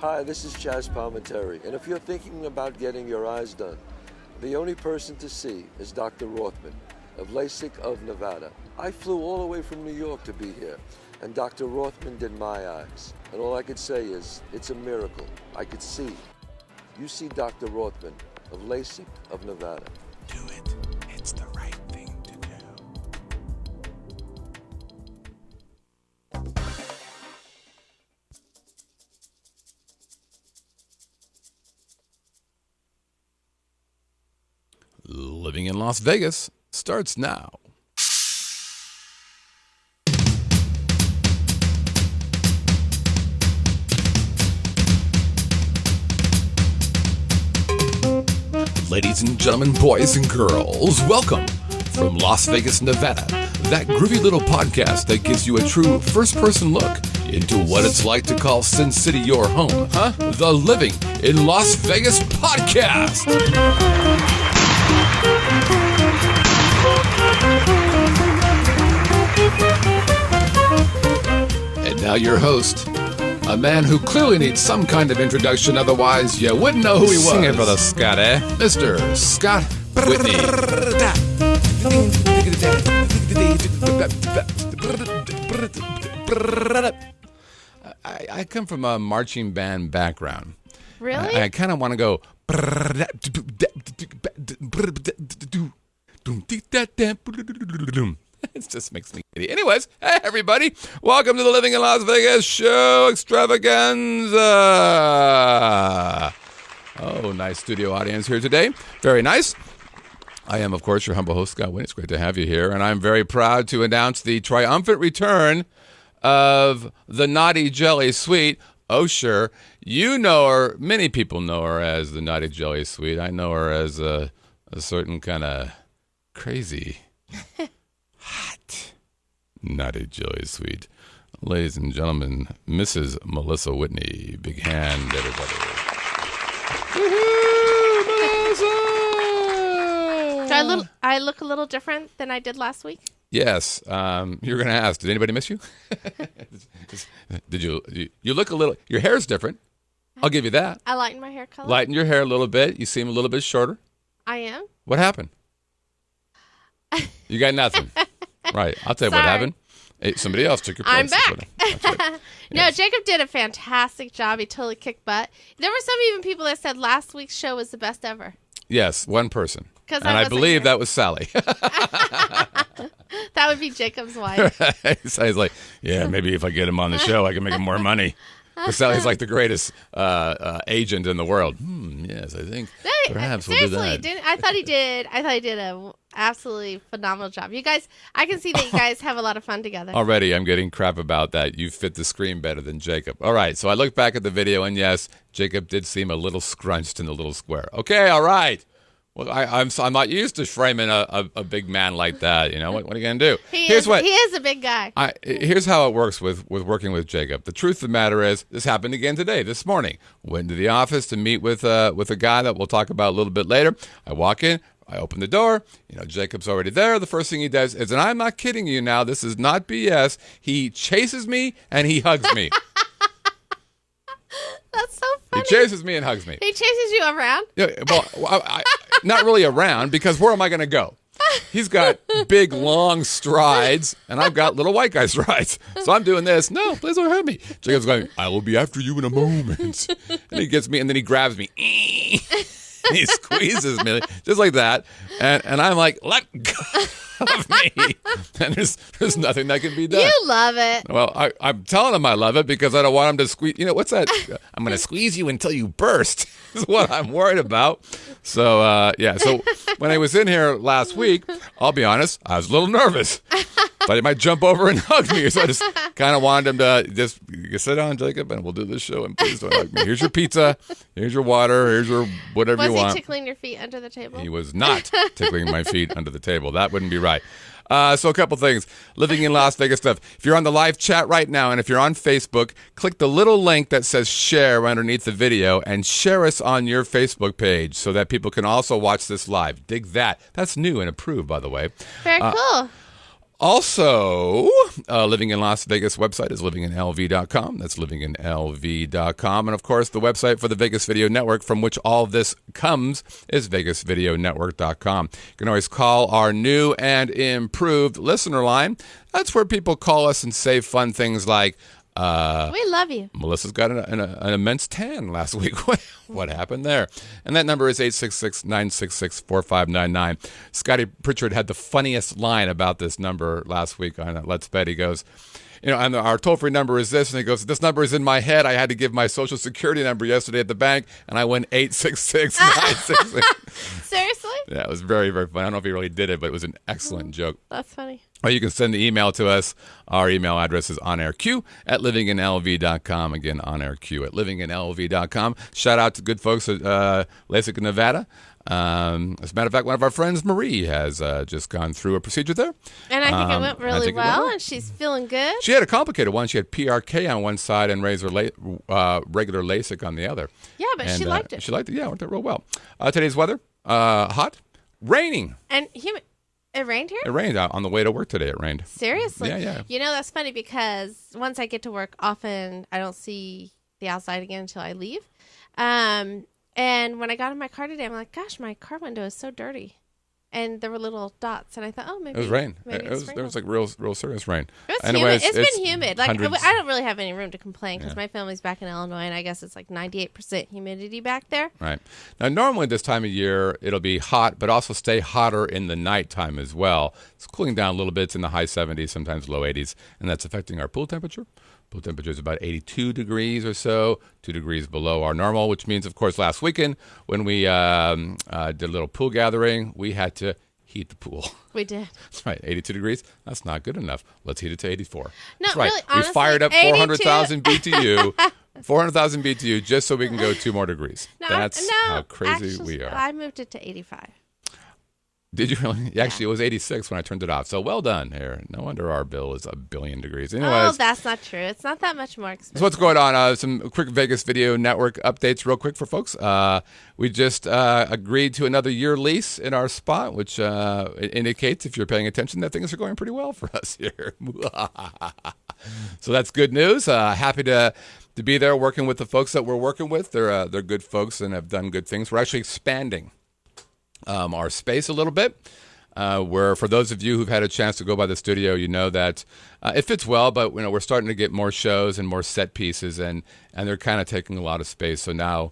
Hi, this is Chaz Palminteri, and if you're thinking about getting your eyes done, the only person to see is Dr. Rothman of LASIK of Nevada. I flew all the way from New York to be here, and Dr. Rothman did my eyes. And all I could say is, it's a miracle. I could see. You see Dr. Rothman of LASIK of Nevada. Do it. It's the right thing to do. Living in Las Vegas starts now. Ladies and gentlemen, boys and girls, welcome from Las Vegas, Nevada, that groovy little podcast that gives you a true first-person look into what it's like to call Sin City your home, huh? The Living in Las Vegas podcast. And now your host, a man who clearly needs some kind of introduction, otherwise you wouldn't know who he was. Sing it for the Scott, eh? Mr. Scott Whitney. I come from a marching band background. Really? I kind of want to go. It just makes me giddy. Anyways, hey everybody, welcome to the Living in Las Vegas show extravaganza. Oh, nice studio audience here today. Very nice. I am, of course, your humble host, Scott Whitney. It's great to have you here, and I'm very proud to announce the triumphant return of the Naughty Jelly Sweet. Oh, sure. You know her. Many people know her as the Naughty Jelly Sweet. I know her as a certain kind of crazy, hot Naughty Jelly Sweet. Ladies and gentlemen, Mrs. Melissa Whitney. Big hand, everybody. Woohoo, Melissa! Do I look a little different than I did last week? Yes. You're going to ask, did anybody miss you? Did you look a little, your hair's different. I'll give you that. I lightened my hair color. Lighten your hair a little bit. You seem a little bit shorter. I am? What happened? You got nothing. Right. I'll tell you what Sorry. happened. Hey, somebody else took your place. I'm back. That's right. No, Yes. Jacob did a fantastic job. He totally kicked butt. There were some even people that said last week's show was the best ever. Yes, one person. 'Cause And I I wasn't believe here. that was Sally. That would be Jacob's wife. So he's like, yeah, maybe if I get him on the show, I can make him more money. Because Sally's like the greatest agent in the world. Yes, I think perhaps we'll do Seriously, that. I thought he did a absolutely phenomenal job. You guys, I can see that you guys have a lot of fun together. Already, I'm getting crap about that. You fit the screen better than Jacob. All right, so I looked back at the video, and yes, Jacob did seem a little scrunched in the little square. Okay, all right. Well, I'm not used to framing a big man like that. You know, what are you going to do? He is a big guy. Here's how it works with working with Jacob. The truth of the matter is, this happened again today, this morning. Went to the office to meet with a guy that we'll talk about a little bit later. I walk in. I open the door. You know, Jacob's already there. The first thing he does is, and I'm not kidding you now, this is not BS, he chases me and he hugs me. That's so funny. He chases me and hugs me. He chases you around? Yeah, well, not really around, because where am I going to go? He's got big, long strides, and I've got little white guy strides. So I'm doing this. No, please don't hurt me. Jacob's going, I will be after you in a moment. And he gets me, and then he grabs me. And he squeezes me just like that. And I'm like, let go of me. And there's nothing that can be done. You love it. Well, I'm telling him I love it because I don't want him to squeeze. You know, what's that? I'm going to squeeze you until you burst is what I'm worried about. So, yeah. So when I was in here last week, I'll be honest, I was a little nervous. Thought he might jump over and hug me. So I just kind of wanted him to just sit down, Jacob, and we'll do this show. And please don't hug me. Here's your pizza. Here's your water. Here's your whatever you want. Was he tickling your feet under the table? He was not tickling my feet under the table. That wouldn't be right. So a couple things. Living in Las Vegas stuff. If you're on the live chat right now, and if you're on Facebook, click the little link that says share underneath the video and share us on your Facebook page so that people can also watch this live. Dig that. That's new and approved, by the way. Very cool. Also, Living in Las Vegas website is livinginlv.com. That's livinginlv.com. And, of course, the website for the Vegas Video Network, from which all this comes, is vegasvideonetwork.com. You can always call our new and improved listener line. That's where people call us and say fun things like, we love you. Melissa's got an immense tan last week. What happened there? And that number is 866-966-4599. Scotty Pritchard had the funniest line about this number last week on Let's Bet. He goes, and our toll-free number is this. And he goes, this number is in my head. I had to give my Social Security number yesterday at the bank, and I went 866-966. Seriously? Yeah, it was very, very funny. I don't know if he really did it, but it was an excellent joke. That's funny. Or you can send the email to us. Our email address is onairq@livinginlv.com. Again, onairq@livinginlv.com. Shout out to good folks at LASIK, Nevada. As a matter of fact, one of our friends, Marie, has just gone through a procedure there. And I think it went really well, and she's feeling good. She had a complicated one. She had PRK on one side and regular LASIK on the other. Yeah, but she liked it. She liked it. Yeah, it worked out real well. Today's weather, hot, raining. And humid. It rained here? It rained. On the way to work today, it rained. Seriously? Yeah. That's funny because once I get to work, often I don't see the outside again until I leave. And when I got in my car today, I'm like, gosh, my car window is so dirty. And there were little dots, and I thought, maybe it was rain. Maybe There was like real serious rain. It's Anyways, humid. It's been humid. Like hundreds. I don't really have any room to complain because my family's back in Illinois, and I guess it's like 98% humidity back there. Right. Now, normally this time of year, it'll be hot, but also stay hotter in the nighttime as well. It's cooling down a little bit. It's in the high 70s, sometimes low 80s, and that's affecting our pool temperature. Pool temperature is about 82 degrees or so, 2 degrees below our normal, which means, of course, last weekend when we did a little pool gathering, we had to heat the pool. We did. That's right, 82 degrees. That's not good enough. Let's heat it to 84. No, That's right. really, honestly, we fired up 400,000 BTU, 400,000 BTU just so we can go 2 more degrees. That's how crazy we are. I moved it to 85. Did you really? Actually, it was 86 when I turned it off. So well done here. No wonder our bill is 1 billion degrees. Anyways, oh, that's not true. It's not that much more expensive. So what's going on? Some quick Vegas Video Network updates real quick for folks. We just agreed to another year lease in our spot, which indicates, if you're paying attention, that things are going pretty well for us here. So that's good news. Happy to be there working with the folks that we're working with. They're good folks and have done good things. We're actually expanding our space a little bit. Where for those of you who've had a chance to go by the studio, you know that it fits well, but we're starting to get more shows and more set pieces, and they're kind of taking a lot of space. So now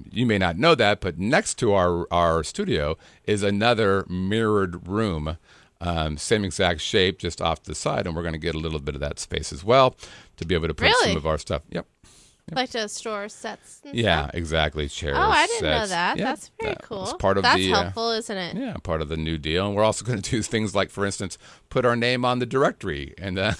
you may not know that, but next to our studio is another mirrored room, same exact shape, just off to the side, and we're going to get a little bit of that space as well to be able to put some of our stuff. Yep. Like to store sets and Yeah, stuff? exactly. Chairs. Oh, I didn't know sets. that. Yeah, That's very cool. It's part of That's the, helpful, isn't it? Yeah, part of the new deal. And we're also going to do things like, for instance, put our name on the directory. And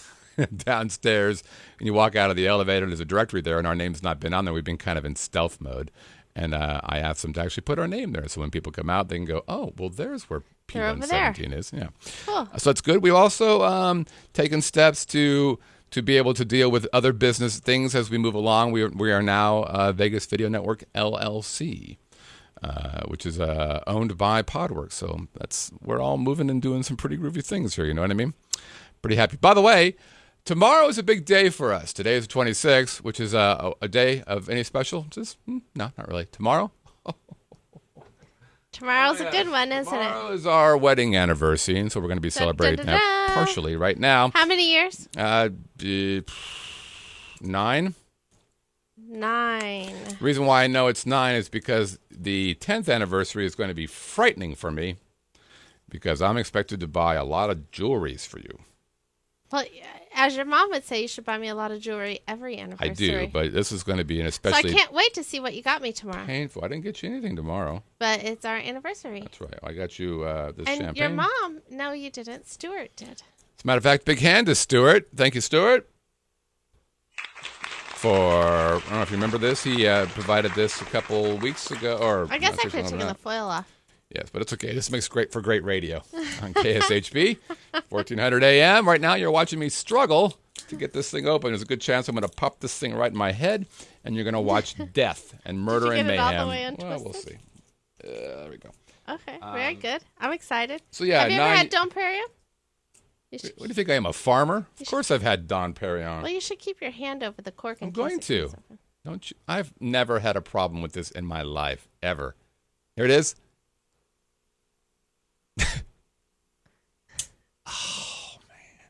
downstairs, and you walk out of the elevator, there's a directory there, and our name's not been on there. We've been kind of in stealth mode. And I asked them to actually put our name there. So when people come out, they can go, oh, well, there's where P117 is. Yeah. Cool. So it's good. We've also taken steps to be able to deal with other business things as we move along. We are now Vegas Video Network LLC, which is owned by Podworks. So we're all moving and doing some pretty groovy things here. You know what I mean? Pretty happy. By the way, tomorrow is a big day for us. Today is the 26th, which is a day of any special? No, not really. Tomorrow? Tomorrow's a good one, isn't it? Tomorrow is our wedding anniversary, and so we're going to be celebrating that partially right now. How many years? 9. 9. The reason why I know it's 9 is because the 10th anniversary is going to be frightening for me because I'm expected to buy a lot of jewelries for you. Well, as your mom would say, you should buy me a lot of jewelry every anniversary. I do, but this is going to be an especially... So I can't wait to see what you got me tomorrow. Painful. I didn't get you anything tomorrow. But it's our anniversry. That's right. I got you this and champagne. Your mom, no, you didn't. Stuart did. As a matter of fact, big hand to Stuart. Thank you, Stuart. I don't know if you remember this. He provided this a couple weeks ago. Or I guess I could have taken the foil off. Yes, but it's okay. This makes for great radio on KSHB, 1400 AM. Right now, you're watching me struggle to get this thing open. There's a good chance I'm going to pop this thing right in my head, and you're going to watch death and murder and mayhem. It all the way well, we'll see. There we go. Okay, very good. I'm excited. So yeah, have you ever had Dom Perignon? You should, What do you think I am, a farmer? Of course I've had Dom Perignon. well, you should keep your hand over the cork. I'm going to. Don't you? I've never had a problem with this in my life, ever. Here it is. Oh, man.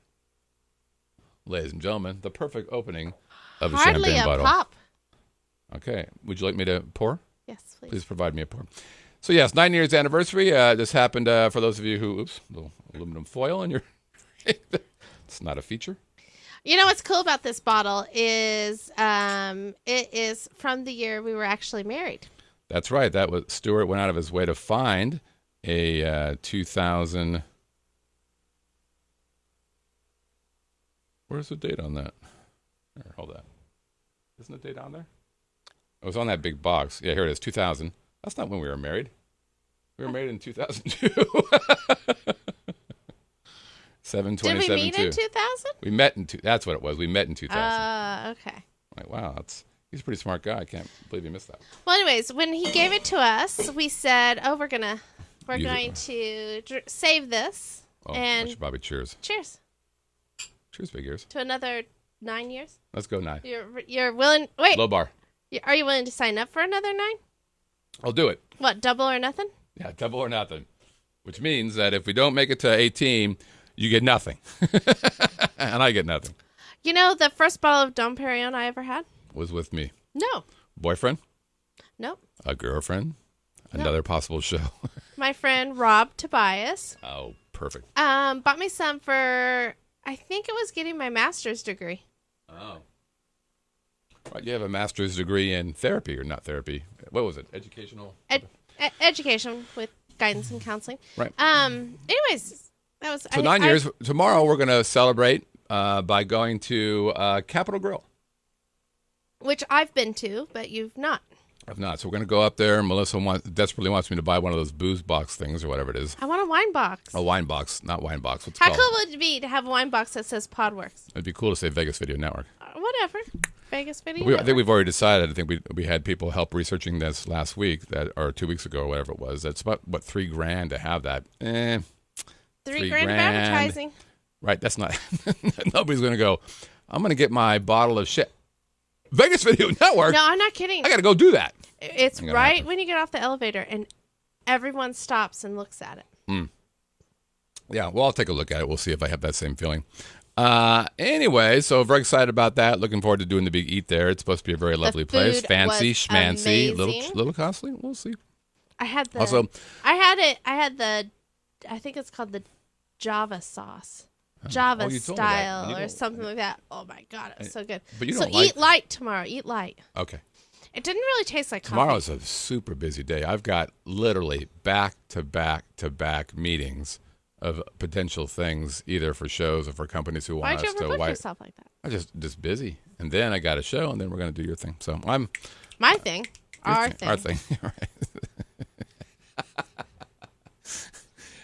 Ladies and gentlemen, the perfect opening of a Hardly champagne a bottle. pop. Okay. Would you like me to pour? Yes, please. Please provide me a pour. So, yes, 9 years anniversary. This happened for those of you who, little aluminum foil in your. It's not a feature. You know what's cool about this bottle is it is from the year we were actually married. That's right. That was Stuart went out of his way to find a 2000. Where's the date on that? Here, hold that. Isn't the date on there? It was on that big box. Yeah, here it is. 2000. That's not when we were married. We were married in 2002. 7/27/2. Did we meet in 2000? We met in that's what it was. We met in 2000. Okay. Like, wow, he's a pretty smart guy. I can't believe you missed that. Well, anyways, when he gave it to us, we said, "Oh, we're going to save this." Oh, and I should probably cheers. Cheers. Cheers, big ears. To another 9 years. Let's go 9. You're willing? Wait. Low bar. Are you willing to sign up for another 9? I'll do it. What, double or nothing? Yeah, double or nothing. Which means that if we don't make it to 18, you get nothing. And I get nothing. You know, the first bottle of Dom Perignon I ever had? Was with me. No. Boyfriend? Nope. A girlfriend? Another possible show. My friend Rob Tobias. Oh, perfect. Bought me some for, I think it was getting my master's degree. Oh. Right, you have a master's degree in therapy, or not therapy. What was it? Educational? Education with guidance and counseling. Right. Anyways, that was... So 9 years. Tomorrow we're going to celebrate by going to Capitol Grill. Which I've been to, but you've not. I've not. So we're going to go up there. Melissa desperately wants me to buy one of those booze box things or whatever it is. I want a wine box. A wine box, not wine box. What's it How called? cool would it be to have a wine box that says Podworks? It'd be cool to say Vegas Video Network. Whatever. Vegas Video I Network. think we've already decided. I think we had people help researching this last week, or 2 weeks ago, or whatever it was. That's about, what, $3,000 to have that. $3,000 of advertising. Right, that's not... Nobody's going to go, I'm going to get my bottle of shit. Vegas Video Network? No, I'm not kidding. I got to go do that. It's right when you get off the elevator and everyone stops and looks at it. Yeah, well, I'll take a look at it. We'll see if I have that same feeling. Anyway, so very excited about that. Looking forward to doing the big eat there. It's supposed to be a very lovely place. Fancy, schmancy, little costly. We'll see. I had the... Also, I had the... I think it's called the Java sauce. Java you told me that. style or something like that. Oh, my God. It was so good. But you so don't like... eat light tomorrow. Eat light. Okay. It didn't really taste like coffee. Tomorrow's a super busy day. I've got literally back-to-back meetings of potential things, either for shows or for companies who want Why'd you us to... overbook yourself like that? I'm just busy. And then I got a show, and then we're going to do your thing. So I'm... My thing. Our thing. Our thing. Right.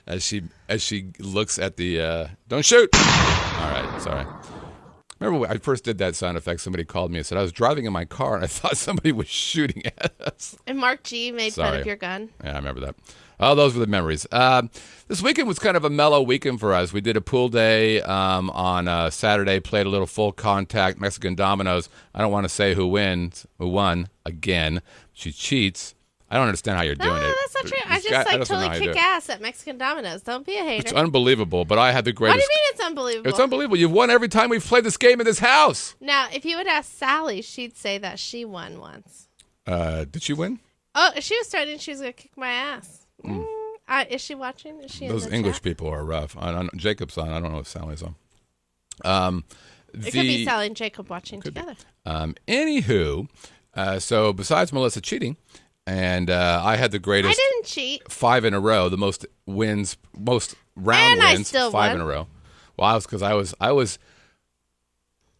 As she looks at the... don't shoot! All right, sorry. Remember when I first did that sound effect, somebody called me and said, I was driving in my car and I thought somebody was shooting at us. And Mark G made fun of your gun. Yeah, I remember that. Oh, those were the memories. This weekend was kind of a mellow weekend for us. We did a pool day on Saturday, played a little full contact Mexican dominoes. I don't want to say who won again. She cheats. I don't understand how you're doing it. That's not true. I just totally kick ass at Mexican dominoes. Don't be a hater. It's unbelievable, but I had the greatest. What do you mean it's unbelievable? It's unbelievable. You've won every time we've played this game in this house. Now, if you would ask Sally, she'd say that she won once. Did she win? Oh, she was starting. She was going to kick my ass. Is she watching? Is she Those in the English chat? people are rough. Jacob's on. I don't know if Sally's on. It could be Sally and Jacob watching together. Anywho, so besides Melissa cheating, and I had the greatest. I didn't cheat. 5 in a row, the most round And I wins. still 5 won. in a row. Well, I was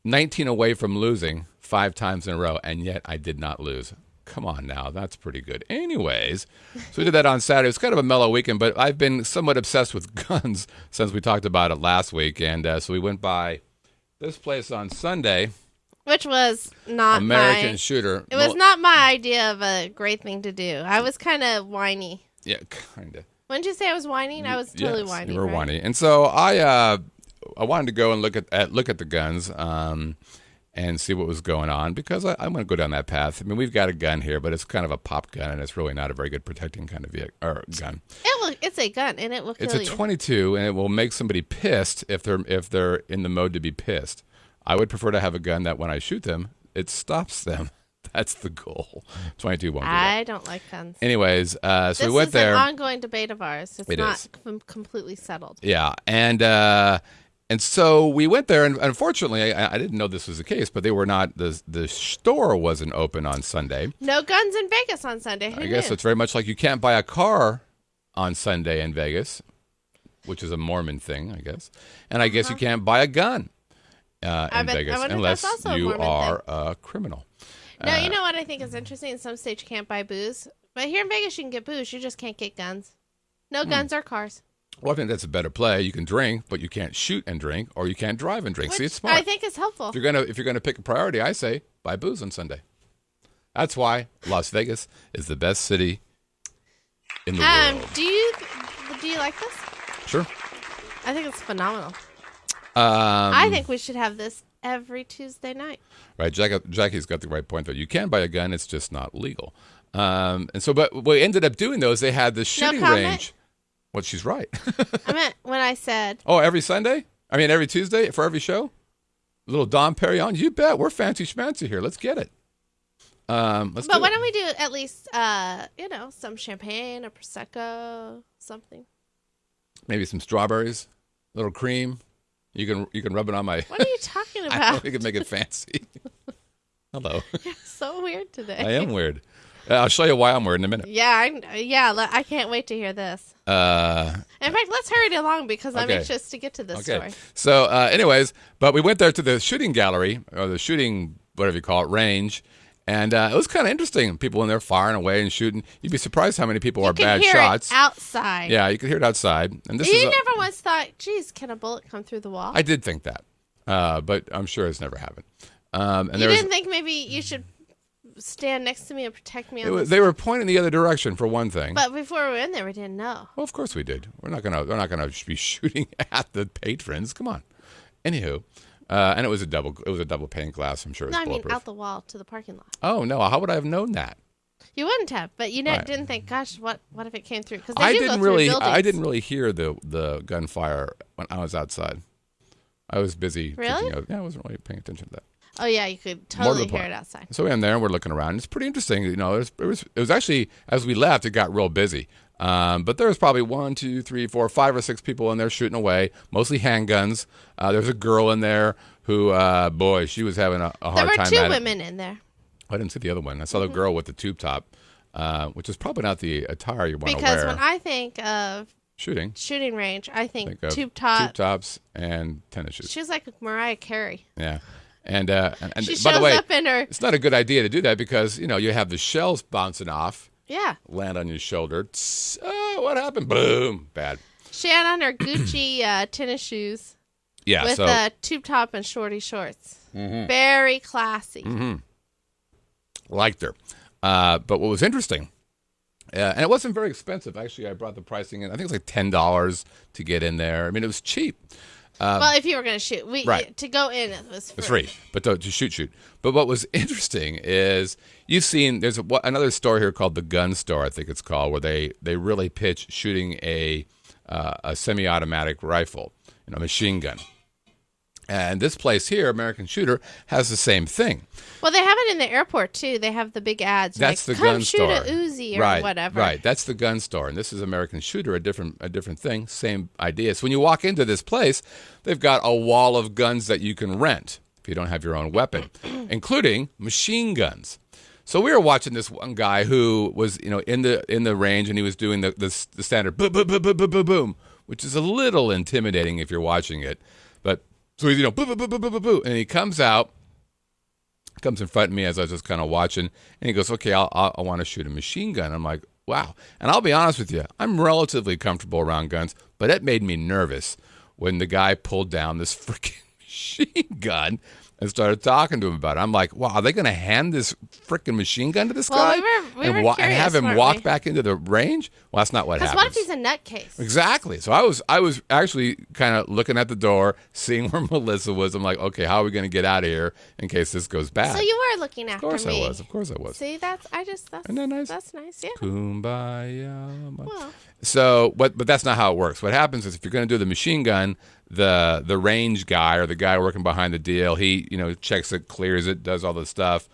19 away from losing 5 times in a row, and yet I did not lose. Come on now, that's pretty good. Anyways, so we did that on Saturday. It was kind of a mellow weekend, but I've been somewhat obsessed with guns since we talked about it last week, and so we went by this place on Sunday. Which was not American Shooter. It was not my idea of a great thing to do. I was kind of whiny. Yeah, kind of. Wouldn't you say I was whining? I was totally Yes, whiny. you were right? whiny. And so I I wanted to go and look at the guns and see what was going on because I'm going to go down that path. I mean, we've got a gun here, but it's kind of a pop gun, and it's really not a very good protecting kind of gun. It's a gun, and it will kill you. It's a 22, and it will make somebody pissed if they're in the mode to be pissed. I would prefer to have a gun that when I shoot them, it stops them. That's the goal. 22 won't do that. I don't like guns. Anyways, so we went there. This is an ongoing debate of ours. It's not completely settled. Yeah, and so we went there, and unfortunately, I didn't know this was the case, but they were not. The store wasn't open on Sunday. No guns in Vegas on Sunday. I guess it's very much like you can't buy a car on Sunday in Vegas, which is a Mormon thing, I guess. And I guess you can't buy a gun in Vegas unless you are a criminal. No, you know what I think is interesting? In some states, you can't buy booze. But here in Vegas, you can get booze. You just can't get guns. No guns or cars. Well, I think that's a better play. You can drink, but you can't shoot and drink, or you can't drive and drink. See, it's smart. I think it's helpful. If you're gonna pick a priority, I say buy booze on Sunday. That's why Las Vegas is the best city in the world. Do you like this? Sure. I think it's phenomenal. I think we should have this every Tuesday night. Right, Jackie's got the right point though. You can buy a gun; it's just not legal. And so, but what we ended up doing though is they had the shooting range. Well, she's right. I meant when I said. Oh, every Sunday? I mean, every Tuesday for every show? A little Dom Perignon? You bet. We're fancy schmancy here. Let's get it. Why don't we do at least, some champagne or Prosecco, something? Maybe some strawberries, a little cream. You can rub it on my... What are you talking about? I know we can make it fancy. Hello. You're so weird today. I am weird. I'll show you why I'm weird in a minute. I can't wait to hear this. In fact, let's hurry it along because I'm anxious to get to this story. So, anyways, but we went there to the shooting gallery, or the shooting, whatever you call it, range, and it was kind of interesting. People in there firing away and shooting. You'd be surprised how many people are bad shots. It outside. Yeah, you could hear it outside. And you never once thought, geez, can a bullet come through the wall? I did think that, but I'm sure it's never happened. You didn't think maybe you should stand next to me and protect me? They were pointing the other direction for one thing. But before we were in there, we didn't know. Well, of course we did. We're not gonna be shooting at the patrons. Come on. Anywho, and it was a double pane glass. I'm sure it was bulletproof. I mean out the wall to the parking lot. Oh no! How would I have known that? You wouldn't have, but you didn't think, gosh, what if it came through? Because I didn't really hear the gunfire when I was outside. I was busy. Really? I wasn't really paying attention to that. Oh yeah, you could totally hear it outside. So we're in there and we're looking around. It's pretty interesting. You know, it was actually, as we left, it got real busy. But there was probably 1, 2, 3, 4, 5 or 6 people in there shooting away, mostly handguns. There's a girl in there who, she was having a hard time. There were 2 women in there. I didn't see the other one. I saw the girl with the tube top, which is probably not the attire you want to wear. Because when I think of shooting range, I think tube tops and tennis shoes. She's like Mariah Carey. Yeah. And she by the way, up in her... it's not a good idea to do that because, you have the shells bouncing off. Yeah. Land on your shoulder. Oh, what happened? Boom. Bad. She had on her Gucci tennis shoes. Yeah. With a tube top and shorty shorts. Mm-hmm. Very classy. Mm-hmm. Liked her. But what was interesting, and it wasn't very expensive. Actually, I brought the pricing in. I think it was like $10 to get in there. I mean, it was cheap. Well, if you were going to shoot, right. To go in, it was free. It's free, but to shoot. But what was interesting is you've seen there's another store here called the Gun Store, I think it's called, where they really pitch shooting a semi-automatic rifle, machine gun. And this place here, American Shooter, has the same thing. Well, they have it in the airport, too. They have the big ads. That's like, the gun store. Come shoot a Uzi or whatever. Right, that's the gun store. And this is American Shooter, a different thing, same idea. So when you walk into this place, they've got a wall of guns that you can rent if you don't have your own weapon, including machine guns. So we were watching this one guy who was, in the range, and he was doing the standard boom, boom, boom, boom, boom, boom, boom, which is a little intimidating if you're watching it. But so he's, boom, boom, boom, boom, boom, boom, boom, and he comes in front of me as I was just kind of watching, and he goes, okay, I want to shoot a machine gun. I'm like, wow. And I'll be honest with you, I'm relatively comfortable around guns, but it made me nervous when the guy pulled down this freaking machine gun. and started talking to him about it. I'm like, wow, are they going to hand this freaking machine gun to this guy we were and curious, have him weren't walk we? back into the range? Well, that's not what happens. Because what if he's a nutcase? Exactly. So I was actually kind of looking at the door, seeing where Melissa was. I'm like, okay, how are we going to get out of here in case this goes bad? So you were looking after me. Of course I was. See, that's Isn't that nice? That's nice, yeah. Kumbaya. Well, So, but that's not how it works. What happens is if you're going to do the machine gun, the range guy or the guy working behind the deal, he checks it, clears it, does all the stuff,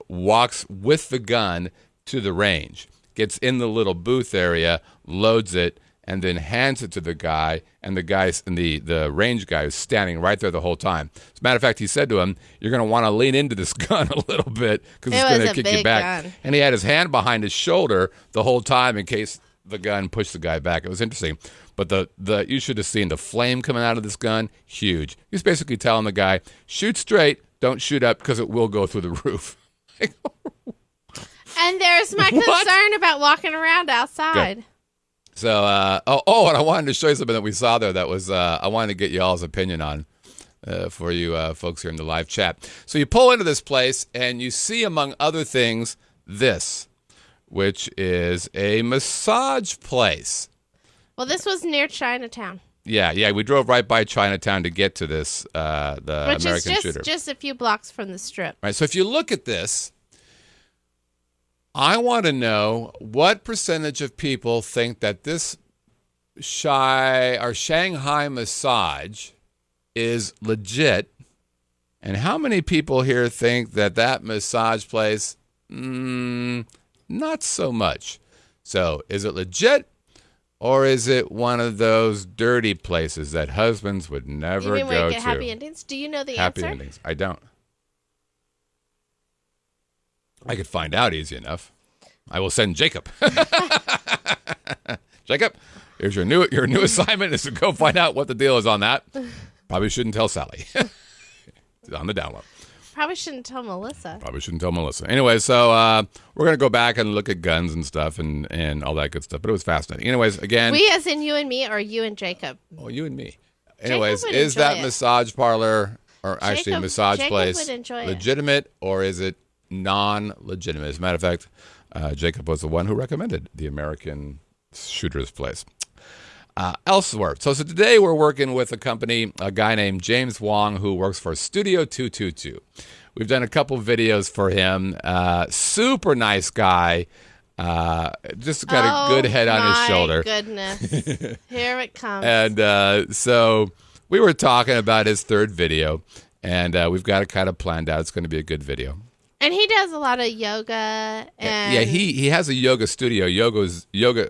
walks with the gun to the range, gets in the little booth area, loads it, and then hands it to the guy, and the range guy is standing right there the whole time. As a matter of fact, he said to him, "You're going to want to lean into this gun a little bit because it's going to kick you back." Gun. And he had his hand behind his shoulder the whole time in case the gun pushed the guy back. It was interesting. But the you should have seen the flame coming out of this gun. Huge. He's basically telling the guy, shoot straight, don't shoot up because it will go through the roof. and there's my concern about walking around outside. Good. So, and I wanted to show you something that we saw there that was, I wanted to get you all's opinion on for you folks here in the live chat. So you pull into this place and you see, among other things, this, which is a massage place. Well, this was near Chinatown. Yeah, we drove right by Chinatown to get to this, the Which American is Shooter. just a few blocks from the Strip. Right, so if you look at this, I want to know what percentage of people think that this Shanghai massage is legit, and how many people here think that massage place, not so much. So is it legit, or is it one of those dirty places that husbands would never You mean go we to? get happy endings? Do you know the Happy answer? endings. I don't. I could find out easy enough. I will send Jacob. Jacob, here's your new assignment is to go find out what the deal is on that. Probably shouldn't tell Sally. It's on the download. Probably shouldn't tell Melissa. Anyway, so we're going to go back and look at guns and stuff and all that good stuff. But it was fascinating. Anyways, again. We as in you and me, or you and Jacob? Oh, you and me. Anyways, would is enjoy that it. massage parlor, or actually Jacob- massage Jacob place, would enjoy it. legitimate, or is it non-legitimate? As a matter of fact, Jacob was the one who recommended the American Shooter's place. Elsewhere. So today we're working with a guy named James Wong who works for Studio 222. We've done a couple videos for him. Super nice guy. Just got a good head on his shoulder. Oh, my goodness. Here it comes. And so we were talking about his third video, and we've got it kind of planned out. It's going to be a good video. And he does a lot of yoga and Yeah, he has a yoga studio, Vegas Yoga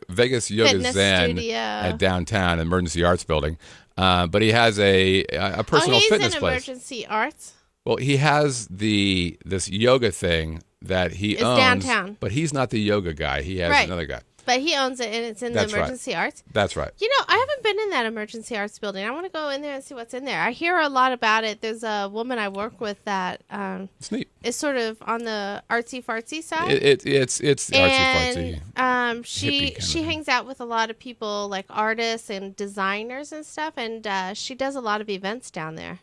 Fitness Zen studio. at downtown, Emergency Arts Building. But he has a personal fitness in place. Emergency Arts. Well, he has this yoga thing that he It's owns. downtown. But he's not the yoga guy. He has Right. another guy. But he owns it, and it's in That's the right. Emergency Arts. That's right. You know, I haven't been in that Emergency Arts building. I want to go in there and see what's in there. I hear a lot about it. There's a woman I work with that It's neat. is sort of on the artsy-fartsy side. It's artsy fartsy. She hippie she kinda. hangs out with a lot of people like artists and designers and stuff, and she does a lot of events down there.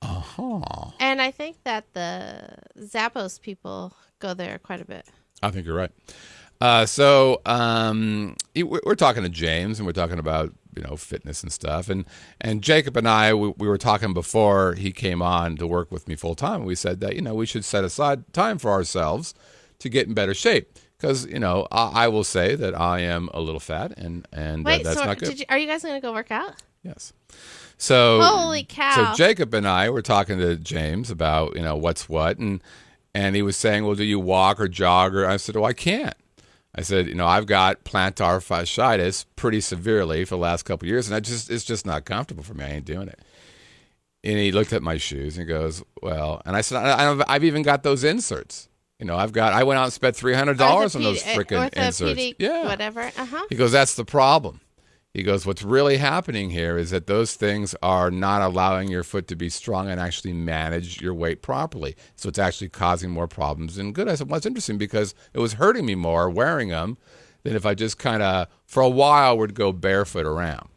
Uh-huh. And I think that the Zappos people go there quite a bit. I think you're right. So we're talking to James, and we're talking about fitness and stuff, and Jacob and I we were talking before he came on to work with me full time. We said that we should set aside time for ourselves to get in better shape because I will say that I am a little fat, and Wait, that's so not good. are you guys going to go work out? Yes. So Holy cow. So Jacob and I were talking to James about what's what, and he was saying, well, do you walk or jog? Or I said, oh, I can't. I said, I've got plantar fasciitis pretty severely for the last couple of years, and it's just not comfortable for me. I ain't doing it. And he looked at my shoes and he goes, well, and I said, I've even got those inserts. I went out and spent $300 on those freaking inserts. Orthopedic, Yeah. whatever. Uh-huh. He goes, that's the problem. He goes, what's really happening here is that those things are not allowing your foot to be strong and actually manage your weight properly. So it's actually causing more problems than good. I said, well, it's interesting because it was hurting me more wearing them than if I just kind of, for a while, would go barefoot around.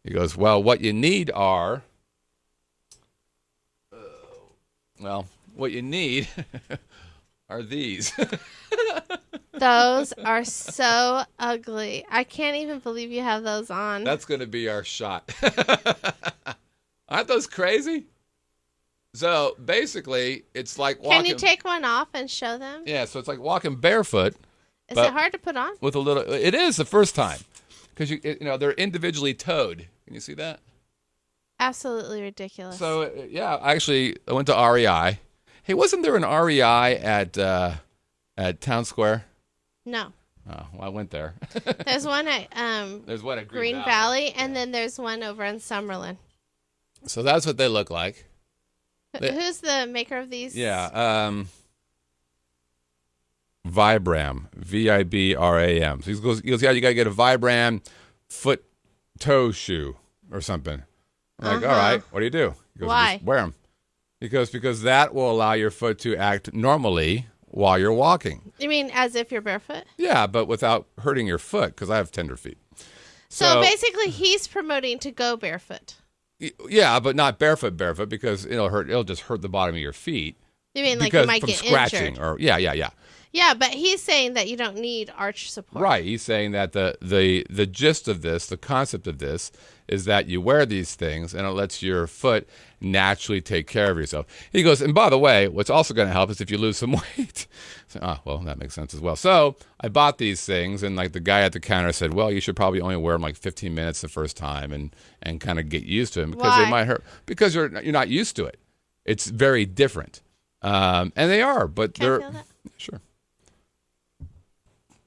He goes, well, what you need are, Well, what you need are these. Those are so ugly. I can't even believe you have those on. That's going to be our shot. Aren't those crazy? So basically, it's like walking. Can you take one off and show them? Yeah, so it's like walking barefoot. Is it hard to put on? With a little, it is the first time because they're individually towed. Can you see that? Absolutely ridiculous. So yeah, actually, I went to REI. Hey, wasn't there an REI at Town Square? No. Oh, well, I went there. There's one at There's one at Green Valley, and then there's one over in Summerlin. So that's what they look like. Who's the maker of these? Yeah, Vibram, Vibram. So he goes, yeah, you got to get a Vibram foot-toe shoe or something. I'm like, all right, what do you do? He goes, why? Just wear them. Because that will allow your foot to act normally while you're walking. You mean as if you're barefoot? Yeah, but without hurting your foot, because I have tender feet. So basically, he's promoting to go barefoot. Yeah, but not barefoot, because it'll just hurt the bottom of your feet. You mean like you might from get scratching injured? Or yeah. Yeah, but he's saying that you don't need arch support. Right. He's saying that the gist of this, the concept of this, is that you wear these things and it lets your foot naturally take care of yourself. He goes, and by the way, what's also going to help is if you lose some weight. So, well, that makes sense as well. So I bought these things, and like the guy at the counter said, well, you should probably only wear them like 15 minutes the first time and kind of get used to them because they might hurt. Because you're not used to it. It's very different. And they are, but Can I feel that? Sure.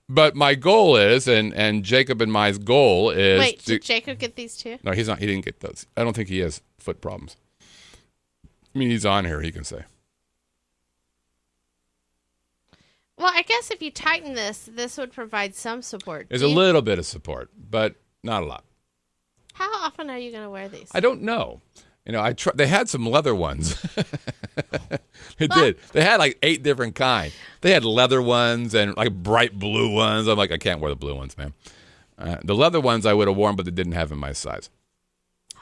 But my goal is, and Jacob and my goal is. Wait, did Jacob get these too? No, he's not. He didn't get those. I don't think he has foot problems. I mean, he's on here. He can say. Well, I guess if you tighten this would provide some support. There's a little bit of support, but not a lot. How often are you going to wear these? I don't know. They had some leather ones. It did. They had like 8 different kinds. They had leather ones and like bright blue ones. I'm like, I can't wear the blue ones, man. The leather ones I would have worn, but they didn't have in my size.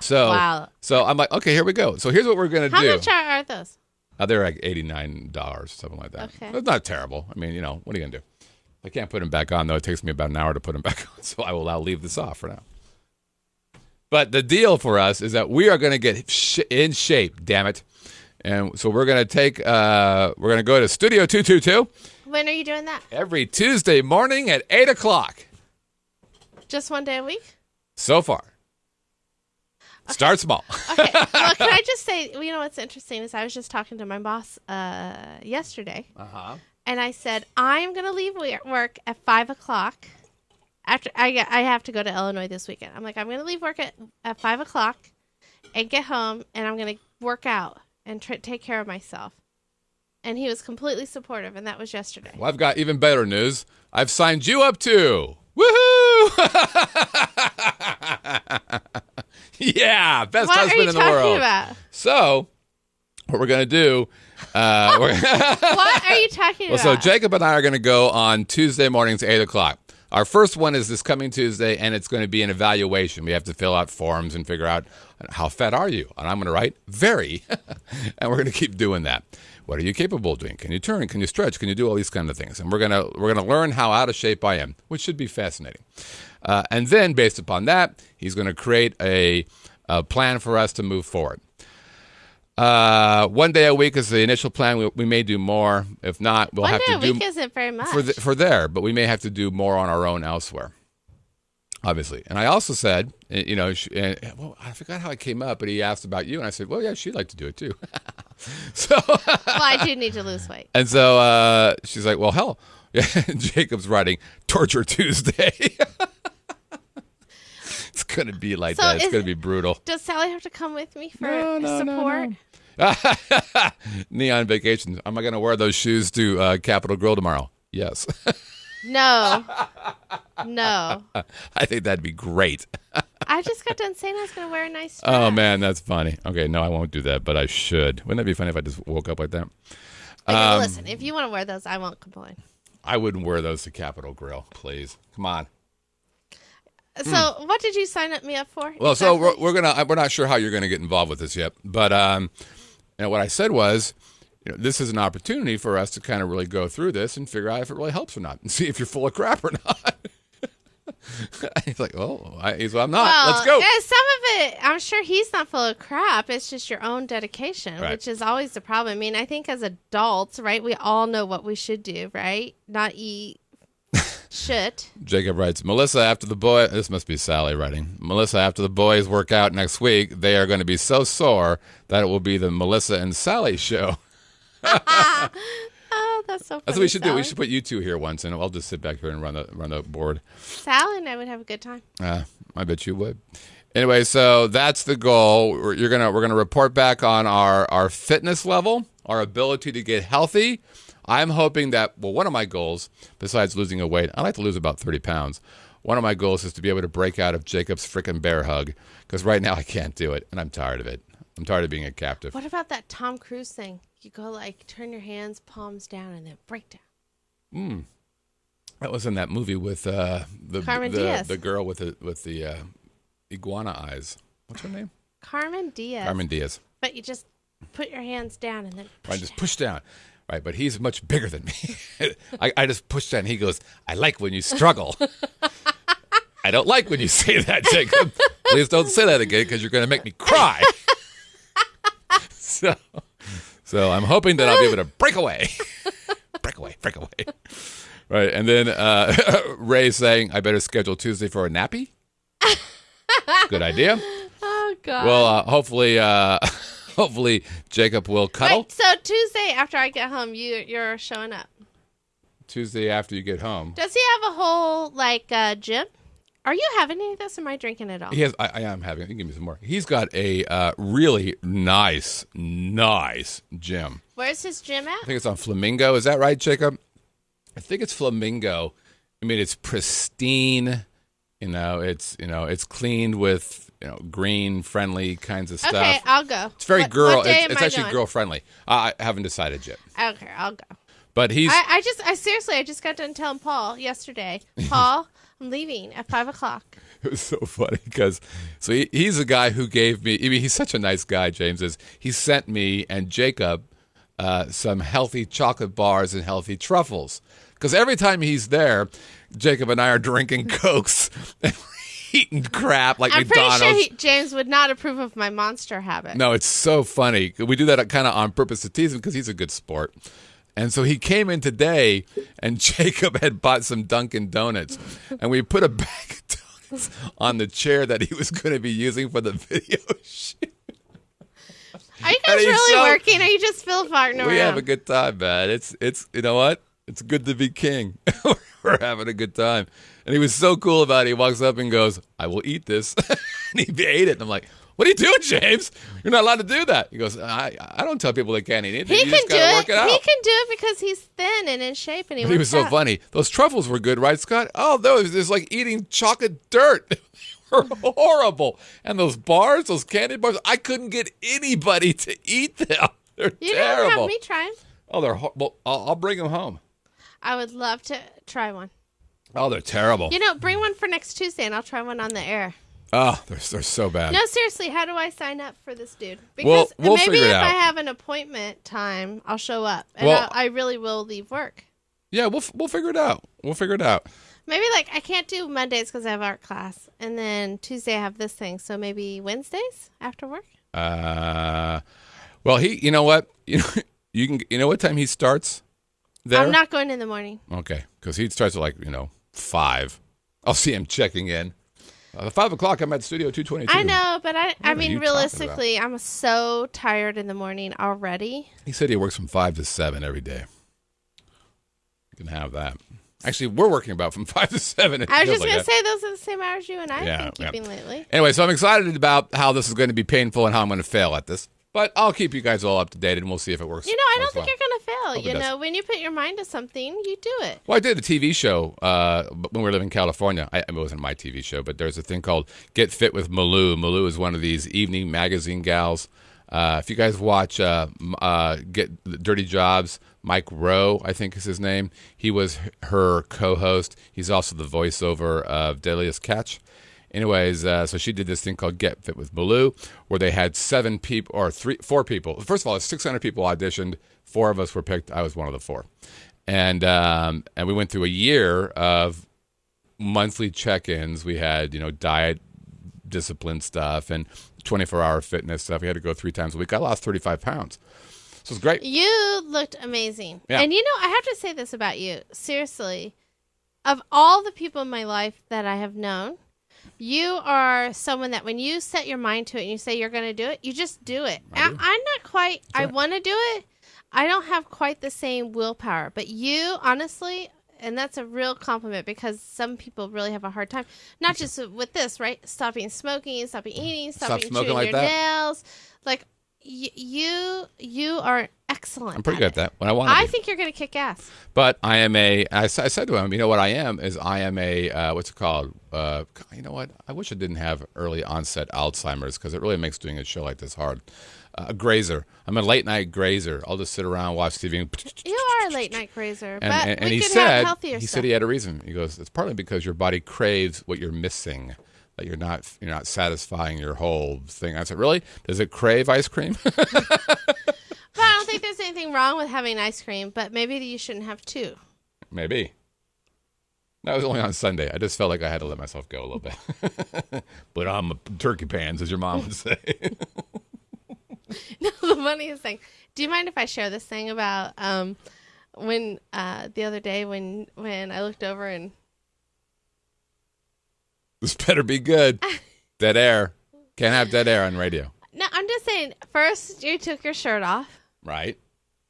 So, wow. So I'm like, okay, here we go. So here's what we're gonna do. How much are those? They're like $89, something like that. Okay. It's not terrible. I mean, what are you gonna do? I can't put them back on though. It takes me about an hour to put them back on. So I'll leave this off for now. But the deal for us is that we are going to get in shape, damn it. And so we're going to we're going to go to Studio 222. When are you doing that? Every Tuesday morning at 8 o'clock. Just one day a week? So far. Okay. Start small. Okay. Well, can I just say, what's interesting is I was just talking to my boss yesterday. Uh-huh. And I said, I'm going to leave work at 5 o'clock. After I have to go to Illinois this weekend. I'm like, I'm going to leave work at 5 o'clock and get home, and I'm going to work out and take care of myself. And he was completely supportive, and that was yesterday. Well, I've got even better news. I've signed you up too. Woohoo! Yeah, best husband in the world. What are you talking about? So, what we're going to do... what are you talking about? So Jacob and I are going to go on Tuesday mornings at 8 o'clock. Our first one is this coming Tuesday, and it's going to be an evaluation. We have to fill out forms and figure out how fat are you. And I'm going to write very, and we're going to keep doing that. What are you capable of doing? Can you turn? Can you stretch? Can you do all these kind of things? And we're gonna learn how out of shape I am, which should be fascinating. And then based upon that, he's going to create a plan for us to move forward. 1 day a week is the initial plan. We may do more. If not, we'll have to do... 1 day a week isn't very much. For there, but we may have to do more on our own elsewhere, obviously. And I also said, I forgot how it came up, but he asked about you, and I said, well, yeah, she'd like to do it too. So... well, I do need to lose weight. And so she's like, well, hell. Jacob's writing Torture Tuesday. It's going to be like that. It's going to be brutal. Does Sally have to come with me for support? No. Neon vacations. Am I going to wear those shoes to Capitol Grill tomorrow? Yes. No. I think that'd be great. I just got done saying I was going to wear a nice dress. Oh, man, that's funny. Okay, no, I won't do that, but I should. Wouldn't that be funny if I just woke up like that? Okay, listen, if you want to wear those, I won't complain. I wouldn't wear those to Capitol Grill, please. Come on. So, what did you sign me up for? Well, exactly? so we're not sure how you're gonna get involved with this yet, but what I said was, this is an opportunity for us to kind of really go through this and figure out if it really helps or not, and see if you're full of crap or not. He's like, he's like, I'm not. Well, Let's go. Yeah, some of it, I'm sure he's not full of crap. It's just your own dedication, Right. which is always the problem. I mean, I think as adults, right, we all know what we should do, right? Not eat shit. Jacob writes, Melissa, after the boy, this must be Sally writing. Melissa, after the boys work out next week, they are going to be so sore that it will be the Melissa and Sally show. Oh, that's so funny. That's what we should do. Sally. We should put you two here once, and I'll just sit back here and run the board. Sally and I would have a good time. I bet you would. Anyway, so that's the goal. We're gonna report back on our fitness level, our ability to get healthy. I'm hoping that, one of my goals, besides losing a weight, I like to lose about 30 pounds. One of my goals is to be able to break out of Jacob's frickin' bear hug, because right now I can't do it, and I'm tired of it. I'm tired of being a captive. What about that Tom Cruise thing? You go like turn your hands, palms down, and then break down. That was in that movie with Carmen Diaz. the girl with the iguana eyes. What's her name? Carmen Diaz. Carmen Diaz. But you just put your hands down and then push Right, just down. push down. Right, but he's much bigger than me. I just push down. He goes, I like when you struggle. I don't like when you say that, Jacob. Please don't say that again, because you're going to make me cry. So I'm hoping that I'll be able to break away. break away. Right, and then Ray's saying, I better schedule Tuesday for a nappy. Good idea. Oh God. Well, hopefully Jacob will cuddle. Wait, so Tuesday after I get home, you're showing up. Tuesday after you get home. Does he have a whole gym? Are you having any of this? Or am I drinking it all? He has. I am having. You can give me some more. He's got a really nice gym. Where's his gym I at? think it's on Flamingo. Is that right, Jacob? I think it's Flamingo. I mean, it's pristine. It's cleaned with green friendly kinds of stuff. Okay, I'll go. It's very girl. What day It's am I actually going? girl friendly. I haven't decided yet. Okay, I'll go. But he's. I seriously, I just got done telling Paul yesterday. Paul, I'm leaving at 5:00. It was so funny because he's a guy who gave me. I mean, he's such a nice guy. James is. He sent me and Jacob some healthy chocolate bars and healthy truffles. Because every time he's there, Jacob and I are drinking Cokes and eating crap like I'm McDonald's. pretty sure James would not approve of my Monster habit. No, it's so funny. We do that kind of on purpose to tease him because he's a good sport. And so he came in today, and Jacob had bought some Dunkin' Donuts, and we put a bag of donuts on the chair that he was going to be using for the video shoot. Are you guys And he's really working, or are you just Phil farting around? We have a good time, man. It's you know what? It's good to be king. We're having a good time. And he was so cool about it. He walks up and goes, I will eat this. And he ate it. And I'm like, what are you doing, James? You're not allowed to do that. He goes, I don't tell people they can't eat anything. He You can just do gotta it. work it out. He can do it because he's thin and in shape, and he was so out. funny. Those truffles were good, right, Scott? Oh, those like eating chocolate dirt. They were horrible. And those bars, those candy bars, I couldn't get anybody to eat them. They're You terrible. don't have me try 'em. Oh, they're horrible. I'll bring them home. I would love to try one. Oh, they're terrible. Bring one for next Tuesday, and I'll try one on the air. Oh, they're so bad. No, seriously, how do I sign up for this dude? Because We'll maybe figure it if out. I have an appointment time, I'll show up, and Well- I really will leave work. Yeah, we'll figure it out. We'll figure it out. Maybe I can't do Mondays because I have art class, and then Tuesday I have this thing. So maybe Wednesdays after work. Well, you know what? You can. You know what time he starts there? I'm not going in the morning. Okay, because he starts at 5. I'll see him checking in. 5 o'clock. I'm at Studio 222. I know, but I are mean, you realistically, I'm so tired in the morning already. He said he works from 5 to 7 every day. You can have that. Actually, we're working about from 5 to 7. It I was feels just like going to that. say those are the same hours you and I Yeah, have been keeping lately. Anyway, so I'm excited about how this is going to be painful and how I'm going to fail at this. But I'll keep you guys all up to date, and we'll see if it works. I don't works think well. you're going to Hope it fail. does. When you put your mind to something, you do it. Well, I did a TV show when we were living in California. It wasn't my TV show, but there's a thing called Get Fit with Malou. Malou is one of these evening magazine gals. If you guys watch Get Dirty Jobs, Mike Rowe, I think is his name. He was her co-host. He's also the voiceover of Deadliest Catch. Anyways, so she did this thing called Get Fit with Baloo, where they had 4 people. First of all, 600 people auditioned. 4 of us were picked. I was one of the 4, and we went through a year of monthly check-ins. We had diet, discipline stuff, and 24-hour fitness stuff. We had to go 3 times a week. I lost 35 pounds. So it's great. You looked amazing. Yeah. And I have to say this about you. Seriously, of all the people in my life that I have known, you are someone that when you set your mind to it and you say you're going to do it, you just do it. I'm not quite, I want to do it. I don't have quite the same willpower. But you, honestly, and that's a real compliment because some people really have a hard time. Not just with this, right? Stopping smoking, stopping eating, stopping chewing like your that. nails. Like, you are excellent. I'm pretty good at that. When I think you're going to kick ass. But I said to him, what I am is I am a, what's it called? You know what? I wish I didn't have early onset Alzheimer's because it really makes doing a show like this hard. A grazer. I'm a late night grazer. I'll just sit around, watch TV. You are a late night grazer, but and we he could said, have healthier he stuff. said he had a reason. He goes, it's partly because your body craves what you're missing. That you're not satisfying your whole thing. I said, really? Does it crave ice cream? But I don't think there's anything wrong with having ice cream, but maybe you shouldn't have 2. Maybe. That was only on Sunday. I just felt like I had to let myself go a little bit. But I'm a turkey pans, as your mom would say. No, the funniest thing. Do you mind if I share this thing about when the other day when I looked over and This better be good. Dead air. Can't have dead air on radio. no, I'm just saying. First, you took your shirt off. Right.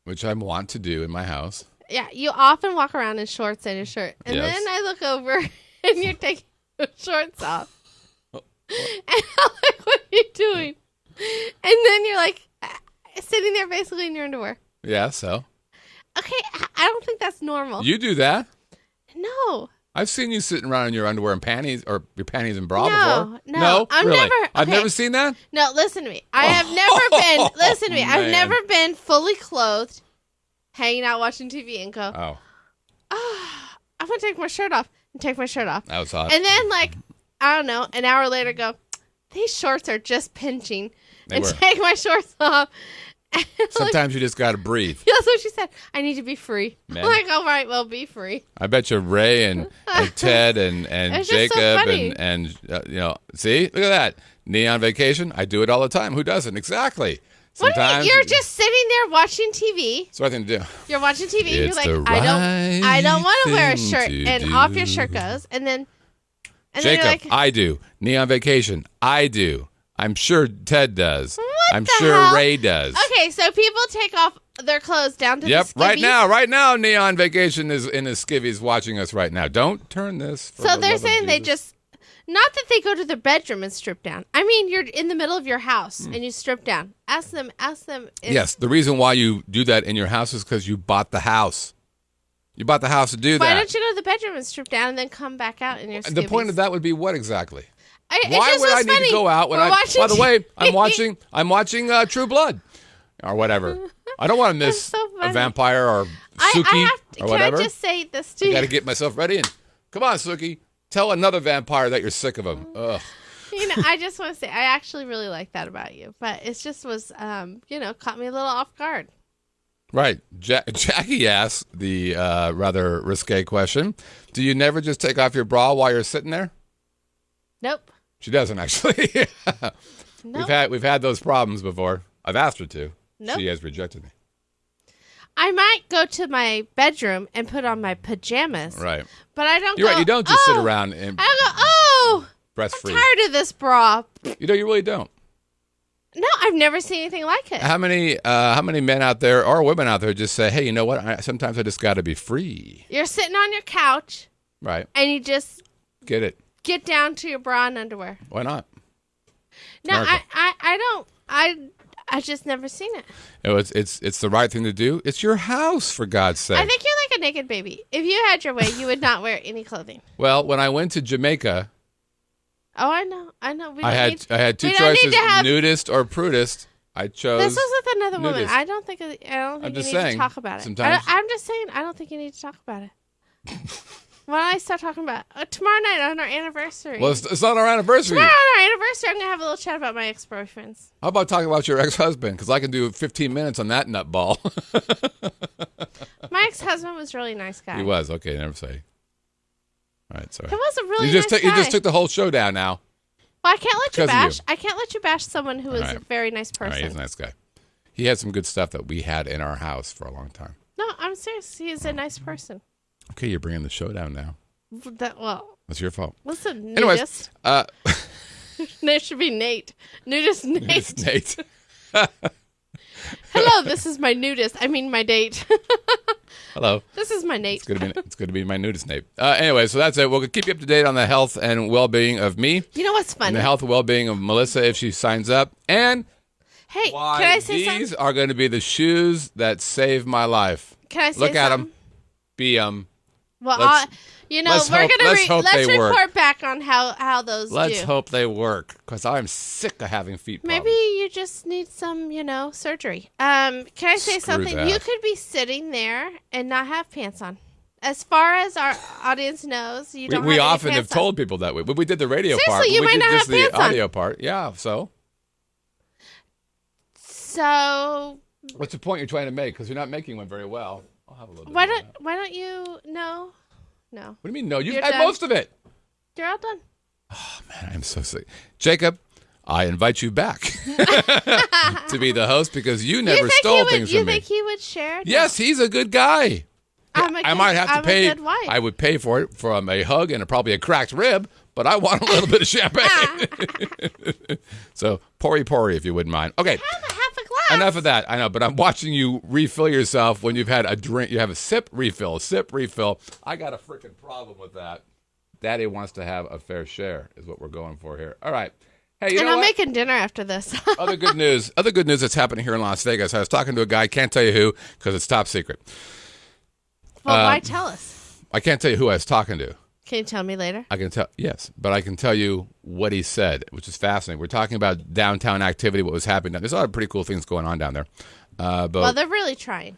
Which I want to do in my house. Yeah, you often walk around in shorts and a shirt, and Yes. then I look over and you're taking your shorts off, and I'm like, "What are you doing?" And then you're like sitting there basically in your underwear. Yeah, so. Okay, I don't think that's normal. You do that. No. I've seen you sitting around in your underwear and panties, or your panties and bra before. No, I'm really? never- I've okay. never seen that? No, listen to me. I have never been, listen to me. I've man. never been fully clothed, hanging out watching TV and go, Oh, I'm going to take my shirt off and take my shirt off. that was hot. And then, like, I don't know, an hour later go, these shorts are just pinching. They and were. take my shorts off. And Sometimes you just got to breathe. that's what she said. I need to be free. Man. I'm like, all right, well, be free. I bet you Ray and Ted and It's just so Jacob funny. and see, look at that. Neon Vacation. I do it all the time. Who doesn't? Exactly. What do you mean? Sometimes You're just sitting there watching TV. It's the right thing to do. You're watching TV and you're It's like, the I don't want to wear a right shirt. thing And to off your do. shirt goes. And then you're Jacob, like, I do. Neon Vacation. I do. I'm sure Ted does. I'm the sure hell? Ray does. okay, so people take off their clothes down to Yep, the right skivvies. now, Neon Vacation is in his skivvies watching us right now. Don't turn this. For So the they're love of saying they Jesus. just, not that they go to their bedroom and strip down. I mean, you're in the middle of your house and you strip down. Ask them. If, Yes, the reason why you do that in your house is because you bought the house. You bought the house to do Why that. don't you go to the bedroom and strip down and then come back out in your skivvies? The point of that would be what exactly? It Why just would was I need funny. to go out when We're I? watching By the way, TV. I'm watching True Blood, or whatever. I don't want to miss so a funny. vampire or I Suki have to, or can whatever. I just say this to I you? got to get myself ready and come on, Suki. Tell another vampire that you're sick of him. Ugh. I just want to say, I actually really like that about you. But it just was, caught me a little off guard. Right. Jackie asked the rather risque question: do you never just take off your bra while you're sitting there? Nope. She doesn't actually. Nope. We've had those problems before. I've asked her to. Nope. She has rejected me. I might go to my bedroom and put on my pajamas. Right. But I don't You're go, right. You don't just sit "Oh." around and I don't go, oh, breast I'm free. tired of this bra. You really don't. No, I've never seen anything like it. How many men out there or women out there just say, hey, you know what? Sometimes I just got to be free. You're sitting on your couch Right. and you just Get it. get down to your bra and underwear. Why not? No, America. I don't. I just never seen it. It's the right thing to do. It's your house, for God's sake. I think you're like a naked baby. If you had your way, you would not wear any clothing. Well, when I went to Jamaica, Oh, I know. We don't I need, had two we don't need choices: to have- nudist or prudist. I chose. This was with another woman. nudist. I don't think you I'm need just to saying, talk about it. sometimes- I'm just saying I don't think you need to talk about it. When I start talking about tomorrow night on our anniversary. Well, it's not our anniversary. Tomorrow on our anniversary, I'm going to have a little chat about my ex-boyfriends. How about talking about your ex-husband? Because I can do 15 minutes on that nutball. My ex-husband was a really nice guy. He was. Okay, never say. All right, sorry. He was a really you nice just guy. You just took the whole show down now. Well, I can't let Because you of bash. you. I can't let you bash someone who is All right. a very nice All right, person. he's a nice guy. He had some good stuff that we had in our house for a long time. No, I'm serious. He is a nice person. Okay, you're bringing the show down now. Well, That's your fault. listen, Anyways, nudist. Name should be Nate. Nudist Nate. it's Nate. Hello, this is my nudist. I mean, my date. Hello. This is my Nate. It's good to be my nudist Nate. Anyway, so that's it. We'll keep you up to date on the health and well-being of me You know what's and funny? the health and well-being of Melissa if she signs up, and Hey, why can I say these something? are going to be the shoes that save my life. Can I say Look at something? them. Be them. Well, Let's- we're let's gonna hope let's they work. report back on how those Let's do. hope they work, because I'm sick of having feet problems. Maybe you just need some, surgery. Can I say Screw something? that. You could be sitting there and not have pants on. As far as our audience knows, you don't. We have any often have pants on. told people that way. But we did the radio Seriously, part. you we might did not just have the pants on. audio part. Yeah, so So what's the point you're trying to make? Because you're not making one very well. I'll have a little bit why more of don't that. why don't you no What do you mean, no? You've You're had done. most of it. you're all done. Man, I'm so sick. Jacob, I invite you back to be the host because you never stole things You from me. think he would share? No. Yes, he's a good guy. I might have to I'm pay. A good wife. I would pay for it from a hug and probably a cracked rib, but I want a little bit of champagne. So, pori, if you wouldn't mind. Okay, Have a half a glass. enough of that. I know, but I'm watching you refill yourself when you've had a drink. You have a sip, refill, sip, refill. I got a freaking problem with that. Daddy wants to have a fair share, is what we're going for here. All right. Hey, you And know I'm what? making dinner after this. Other good news that's happening here in Las Vegas. I was talking to a guy, can't tell you who because it's top secret. Well, why tell us? I can't tell you who I was talking to. Can you tell me later? I can tell, yes, but I can tell you what he said, which is fascinating. We're talking about downtown activity, what was happening. There's a lot of pretty cool things going on down there. Well, they're really trying.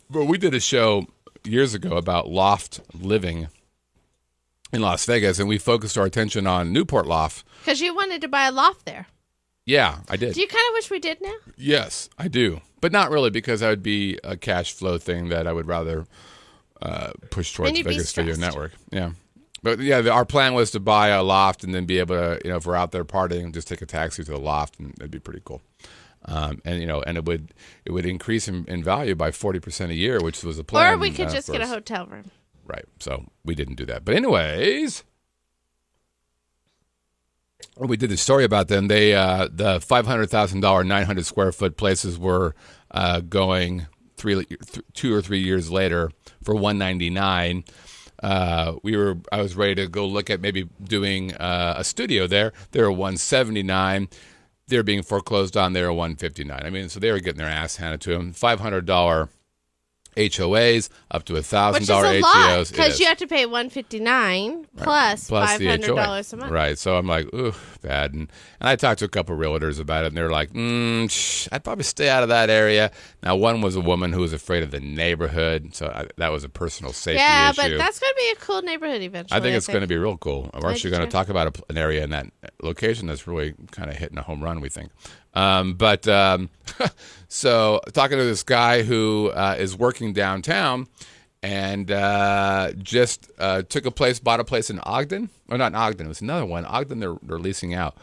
But we did a show years ago about loft living in Las Vegas, and we focused our attention on Newport Loft. Because you wanted to buy a loft there. Yeah, I did. Do you kind of wish we did now? Yes, I do. But not really, because that would be a cash flow thing that I would rather push towards Then you'd be Vegas Studio stressed. Network. Yeah. But yeah, our plan was to buy a loft and then be able to, if we're out there partying, just take a taxi to the loft, and it'd be pretty cool. And it would increase in value by 40% a year, which was the plan. Or we could just of get a course. hotel room. Right. So we didn't do that. But anyways, we did the story about them. They the $500,000 900 square foot places were going 2 or 3 years later for $199. I was ready to go look at maybe doing a studio there. They were $179. They're being foreclosed on. They're $159. I mean, so they were getting their ass handed to them. $500 HOAs up to $1,000 Which is a lot, HEOs. because you have to pay $159 plus the $500 HOA. a month. Right. So I'm like, ooh, bad. And I talked to a couple of realtors about it, and they're like, I'd probably stay out of that area. Now, one was a woman who was afraid of the neighborhood, so that was a personal safety Yeah, issue. but that's going to be a cool neighborhood eventually. I think it's going to be real cool. We're actually going to too. talk about an area in that location that's really kind of hitting a home run, we think. So talking to this guy who is working downtown and just took a place, bought a place in Ogden. Or not in Ogden, it was another one. Ogden, they're leasing out.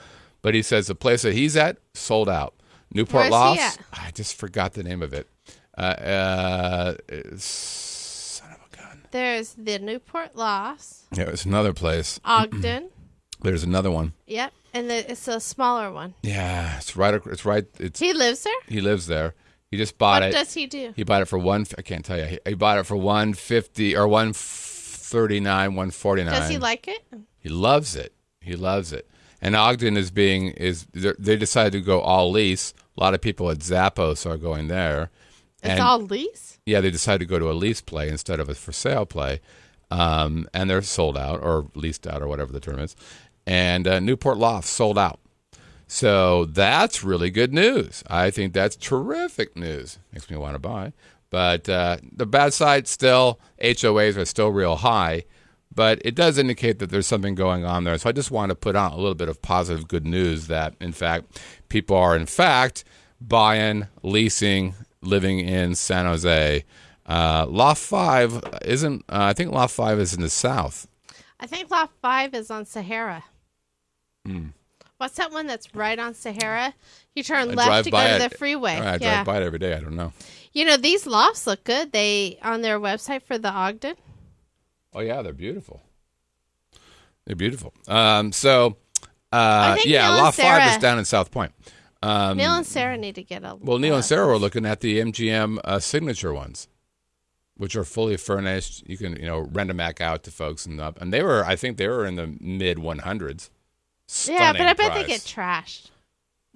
But he says the place that he's at, sold out. Newport Where's he Lofts, at? I just forgot the name of it. Son of a gun. There's the Newport Lofts, Yeah, it's another place. Ogden. There's another one. Yep, and it's a smaller one. Yeah, it's right. It's He lives there? he lives there. He just bought What it. does he do? He bought it for I can't tell you. He bought it for $150 or $139, $149. Does he like it? He loves it. He loves it. And Ogden they decided to go all lease. A lot of people at Zappos are going there. It's all lease? Yeah, they decided to go to a lease play instead of a for sale play. And they're sold out or leased out or whatever the term is. And Newport Loft sold out. So that's really good news. I think that's terrific news. Makes me want to buy. But the bad side still, HOAs are still real high. but it does indicate that there's something going on there. So I just want to put out a little bit of positive good news that, in fact, people are, in fact, buying, leasing, living in San Jose. Loft 5 isn't, I think Loft 5 is in the south. I think Loft 5 is on Sahara. What's that one that's right on Sahara? You turn left to go to the freeway. I drive by it every day. I don't know. You know, these lofts look good. They on their website for the Ogden. Oh, yeah, they're beautiful. They're beautiful. Loft 5 is down in South Point. Neil and Sarah need to get a... Well, Neil and Sarah were looking at the MGM signature ones, which are fully furnished. You can, rent them back out to folks and up. And they were, I think they were in the mid 100s. Yeah, but I bet they get trashed.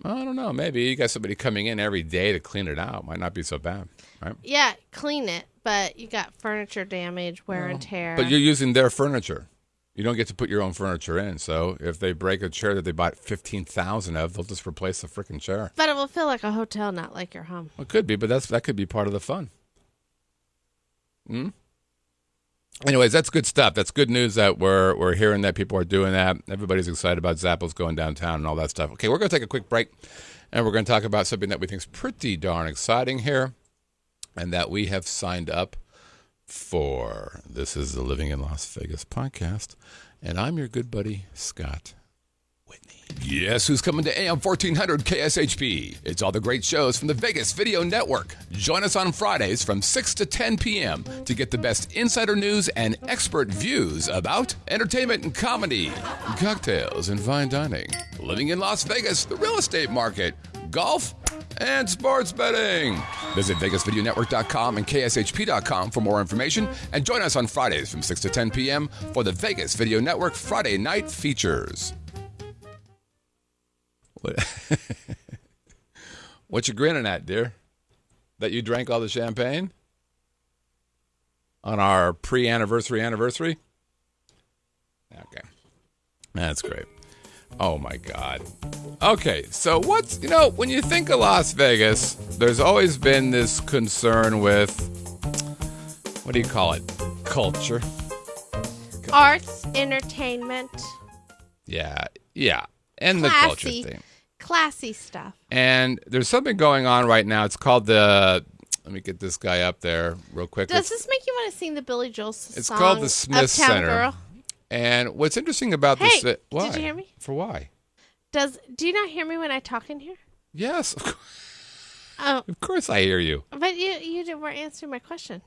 I don't know. Maybe you got somebody coming in every day to clean it out. Might not be so bad, right? Yeah, clean it, but you got furniture damage, wear and tear. But you're using their furniture. You don't get to put your own furniture in. So if they break a chair that they bought 15,000 of, they'll just replace the freaking chair. But it will feel like a hotel, not like your home. It could be, but that could be part of the fun. Anyways, that's good stuff. That's good news that we're hearing that people are doing that. Everybody's excited about Zappos going downtown and all that stuff. Okay, we're going to take a quick break, and we're going to talk about something that we think is pretty darn exciting here, and that we have signed up for. This is the Living in Las Vegas podcast, and I'm your good buddy, Scott Whitney. Yes, who's coming to AM 1400 KSHP? It's all the great shows from the Vegas Video Network. Join us on Fridays from 6 to 10 p.m. to get the best insider news and expert views about entertainment and comedy, cocktails and fine dining, living in Las Vegas, the real estate market, golf, and sports betting. Visit VegasVideoNetwork.com and KSHP.com for more information, and join us on Fridays from 6 to 10 p.m. for the Vegas Video Network Friday Night Features. What you grinning at, dear? That you drank all the champagne on our pre-anniversary anniversary? Okay. That's great. Oh, my God. Okay, so when you think of Las Vegas, there's always been this concern with, what do you call it? Culture. Arts, entertainment. Yeah. And the Classy. culture thing. Classy stuff. And there's something going on right now. It's called let me get this guy up there real quick. Does this make you want to sing the Billy Joel song? It's called the Smith Uptown Center. Girl? And what's interesting about Hey, this... Why? did you hear me? For why? Do you not hear me when I talk in here? Yes. Oh. Of course I hear you. But you weren't answering my question.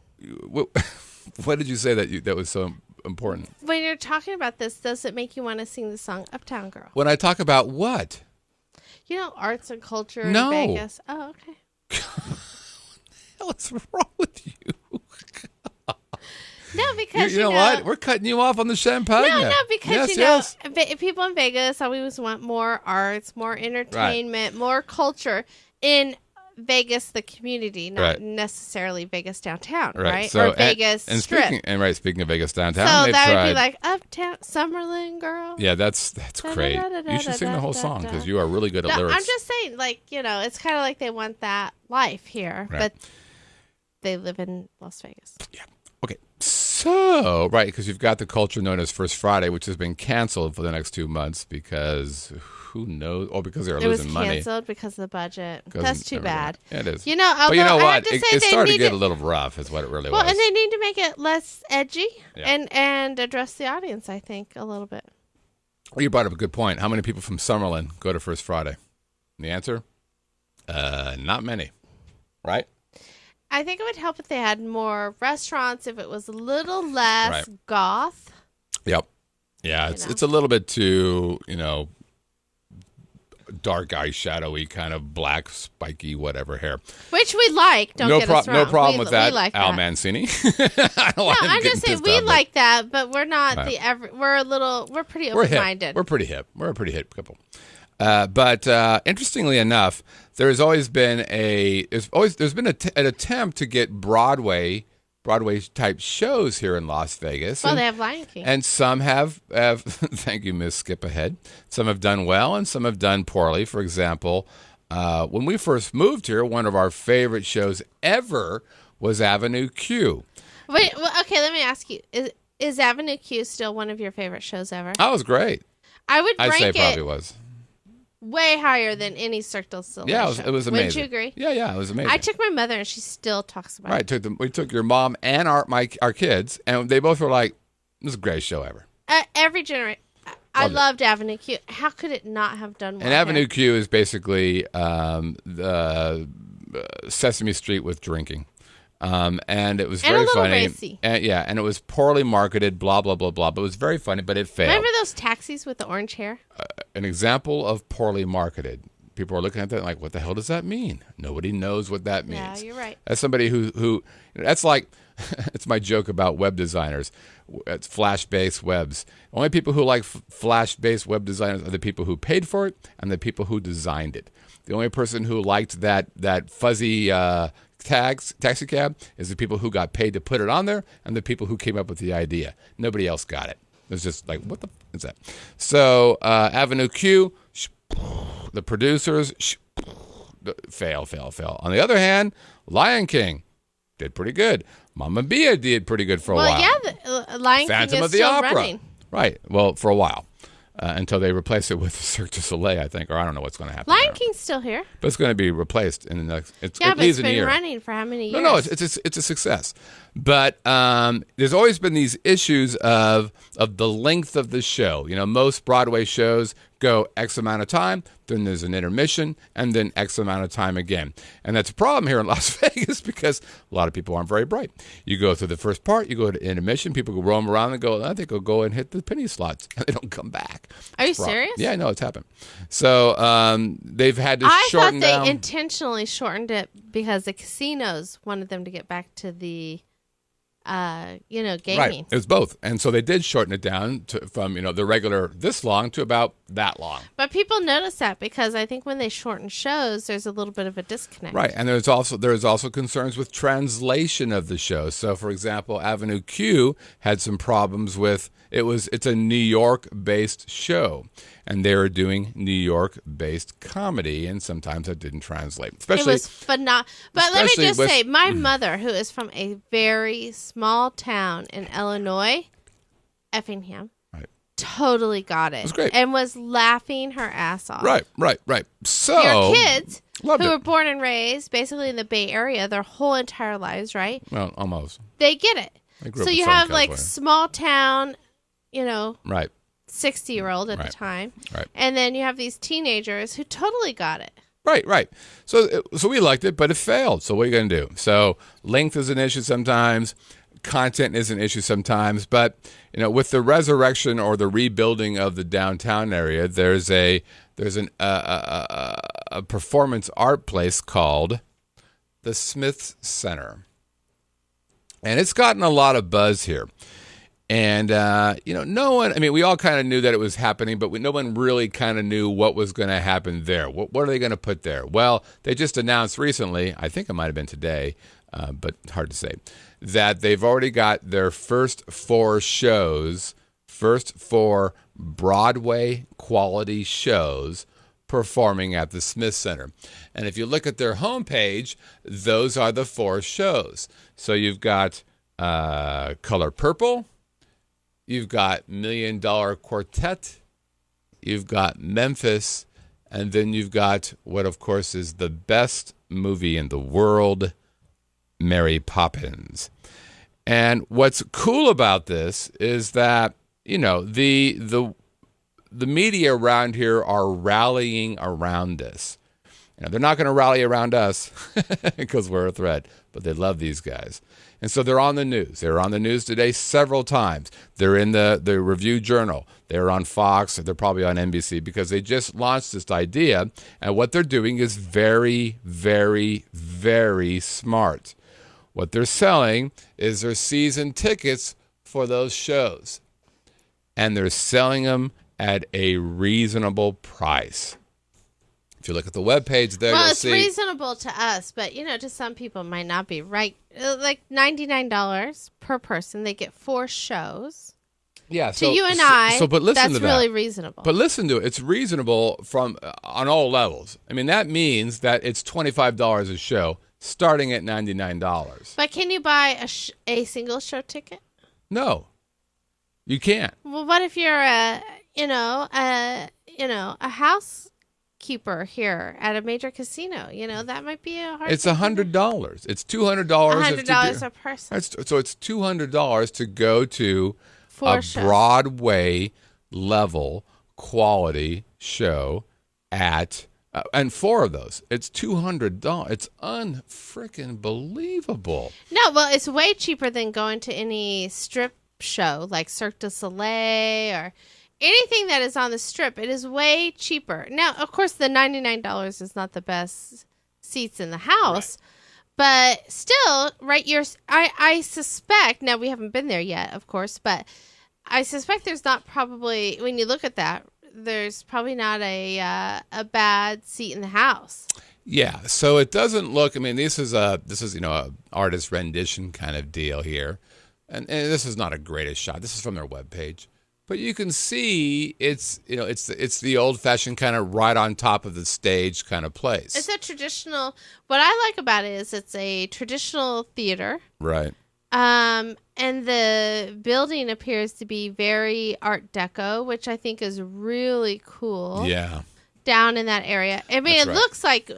What did you say that was so important? When you're talking about this, does it make you want to sing the song Uptown Girl? When I talk about what? Arts and culture No. in Vegas. Oh, okay. What's wrong with you? No, because you know what? We're cutting you off on the champagne. No, because yes. People in Vegas always want more arts, more entertainment, more culture in Vegas, the community, not necessarily Vegas downtown, right? So, or Vegas Strip. Speaking of Vegas downtown, so that would be like Uptown Summerlin Girl. Yeah, that's great. You should sing the whole song because you are really good at lyrics. I'm just saying, it's kind of like they want that life here, but they live in Las Vegas. Yeah. Okay. So, because you've got the culture known as First Friday, which has been canceled for the next 2 months because who knows? Oh, because they were losing money. It was canceled because of the budget. That's too bad. Yeah, it is. But you know what? It started to get a little rough is what it really was. Well, and they need to make it less edgy and address the audience, I think, a little bit. Well, you brought up a good point. How many people from Summerlin go to First Friday? And the answer? Not many. Right? I think it would help if they had more restaurants, if it was a little less goth. Yep. Yeah, it's a little bit too, dark eyeshadowy, kind of black, spiky, whatever hair. Which we like, don't get us wrong. No problem with that, like Al that. Mancini. I'm just saying we like that, but we're not we're pretty open-minded. We're pretty hip. We're a pretty hip couple. But interestingly enough, there's been an attempt to get Broadway type shows here in Las Vegas. Well, they have Lion King, and some have. Thank you, Miss Skip Ahead. Some have done well, and some have done poorly. For example, when we first moved here, one of our favorite shows ever was Avenue Q. Wait, okay, let me ask you: Is Avenue Q still one of your favorite shows ever? That was great. I would I'd rank say it probably was. way higher than any Cirque du Soleil Yeah, show. it was amazing. Wouldn't you agree? Yeah, it was amazing. I took my mother, and she still talks about Right, it. we took your mom and our kids, and they both were like, "This is the greatest show ever." Every generation. I Loved it. loved Avenue Q. How could it not have done well? And Avenue here? Q is basically the Sesame Street with drinking. And it was And very a little funny. racy. And it was poorly marketed, blah, blah, blah, blah. But it was very funny, but it failed. Remember those taxis with the orange hair? An example of poorly marketed. People are looking at that and like, what the hell does that mean? Nobody knows what that means. Yeah, you're right. As somebody who that's like, it's my joke about web designers. It's flash-based webs. Only people who like flash-based web designers are the people who paid for it and the people who designed it. The only person who liked that fuzzy taxi cab is the people who got paid to put it on there and the people who came up with the idea. Nobody else got it. It was just like, what the f is that? So Avenue Q, the producers, fail. On the other hand, Lion King did pretty good. Mamma Mia did pretty good for a while. Well, yeah, the Lion Phantom King of is the still Opera. running. Right. Well, for a while. Until they replace it with Cirque du Soleil, I think, or I don't know what's going to happen. Lion there. King's still here. But it's going to be replaced in the next. It Yeah, but leaves it's in a been year. running for how many years? No, it's a success. But there's always been these issues of the length of the show. You know, most Broadway shows go X amount of time, then there's an intermission, and then X amount of time again. And that's a problem here in Las Vegas because a lot of people aren't very bright. You go through the first part, you go to intermission, people go roam around and go, I think I'll go and hit the penny slots, and they don't come back. Are you serious? Yeah, I know it's happened. So they've had to I shorten thought they down. intentionally shortened it because the casinos wanted them to get back to the, gaming. Right, it was both, and so they did shorten it down from the regular this long to about that long. But people notice that because I think when they shorten shows, there's a little bit of a disconnect. Right, and there's also concerns with translation of the show. So, for example, Avenue Q had some problems with it's a New York-based show, and they were doing New York-based comedy, and sometimes that didn't translate. Especially, it was phenomenal. But let me especially just with- say, my mother, who is from a very small town in Illinois, Effingham, Right. totally got it. was great. And was laughing her ass off. right. So Your kids, who loved it. were born and raised basically in the Bay Area their whole entire lives, right? Well, almost They get it. I grew up So in you Southern have like California. small town, Right, 60-year-old at Right. the time. Right. And then you have these teenagers who totally got it. right. So we liked it, but it failed. So what are you going to do? So length is an issue sometimes. Content is an issue sometimes, but with the resurrection or the rebuilding of the downtown area, there's a performance art place called the Smith Center, and it's gotten a lot of buzz here. And no one. I mean, we all kind of knew that it was happening, but no one really kind of knew what was going to happen there. What are they going to put there? Well, they just announced recently. I think it might have been today, but hard to say. That they've already got their first four Broadway quality shows performing at the Smith Center. And if you look at their homepage, those are the four shows. So you've got Color Purple, you've got $1 Million Quartet, you've got Memphis, and then you've got what, of course, is the best movie in the world, Mary Poppins. And what's cool about this is that, the media around here are rallying around this. They're not going to rally around us because we're a threat, but they love these guys. And so they're on the news. They were on the news today several times. They're in the Review Journal. They're on Fox. They're probably on NBC because they just launched this idea. And what they're doing is very, very, very smart. What they're selling is their season tickets for those shows. And they're selling them at a reasonable price. If you look at the webpage there, Well, you'll it's see. reasonable to us, but to some people it might not be right. Like $99 per person, they get 4 shows. Yeah, To you and I, but listen that's to that. really reasonable. But listen to it. It's reasonable from on all levels. I mean, that means that it's $25 a show, starting at $99. But can you buy a single show ticket? No. You can't. Well, what if you're a housekeeper here at a major casino? That might be a hard. It's thing to $100. It's $200. $100 a person. So it's $200 to go to For a shows. Broadway level quality show at and 4 of those. It's $200. It's unfreaking believable. No, well, it's way cheaper than going to any strip show like Cirque du Soleil or anything that is on the strip. It is way cheaper. Now, of course, the $99 is not the best seats in the house, but still, right? I suspect. Now, we haven't been there yet, of course, but I suspect there's not probably, when you look at that, there's probably not a bad seat in the house. Yeah, so it doesn't look. I mean, this is a artist rendition kind of deal here, and this is not a greatest shot. This is from their webpage, but you can see it's the old fashioned kind of right on top of the stage kind of place. It's a traditional. What I like about it is it's a traditional theater. Right. And the building appears to be very Art Deco, which I think is really cool. Yeah. Down in that area. I mean, That's it right. looks like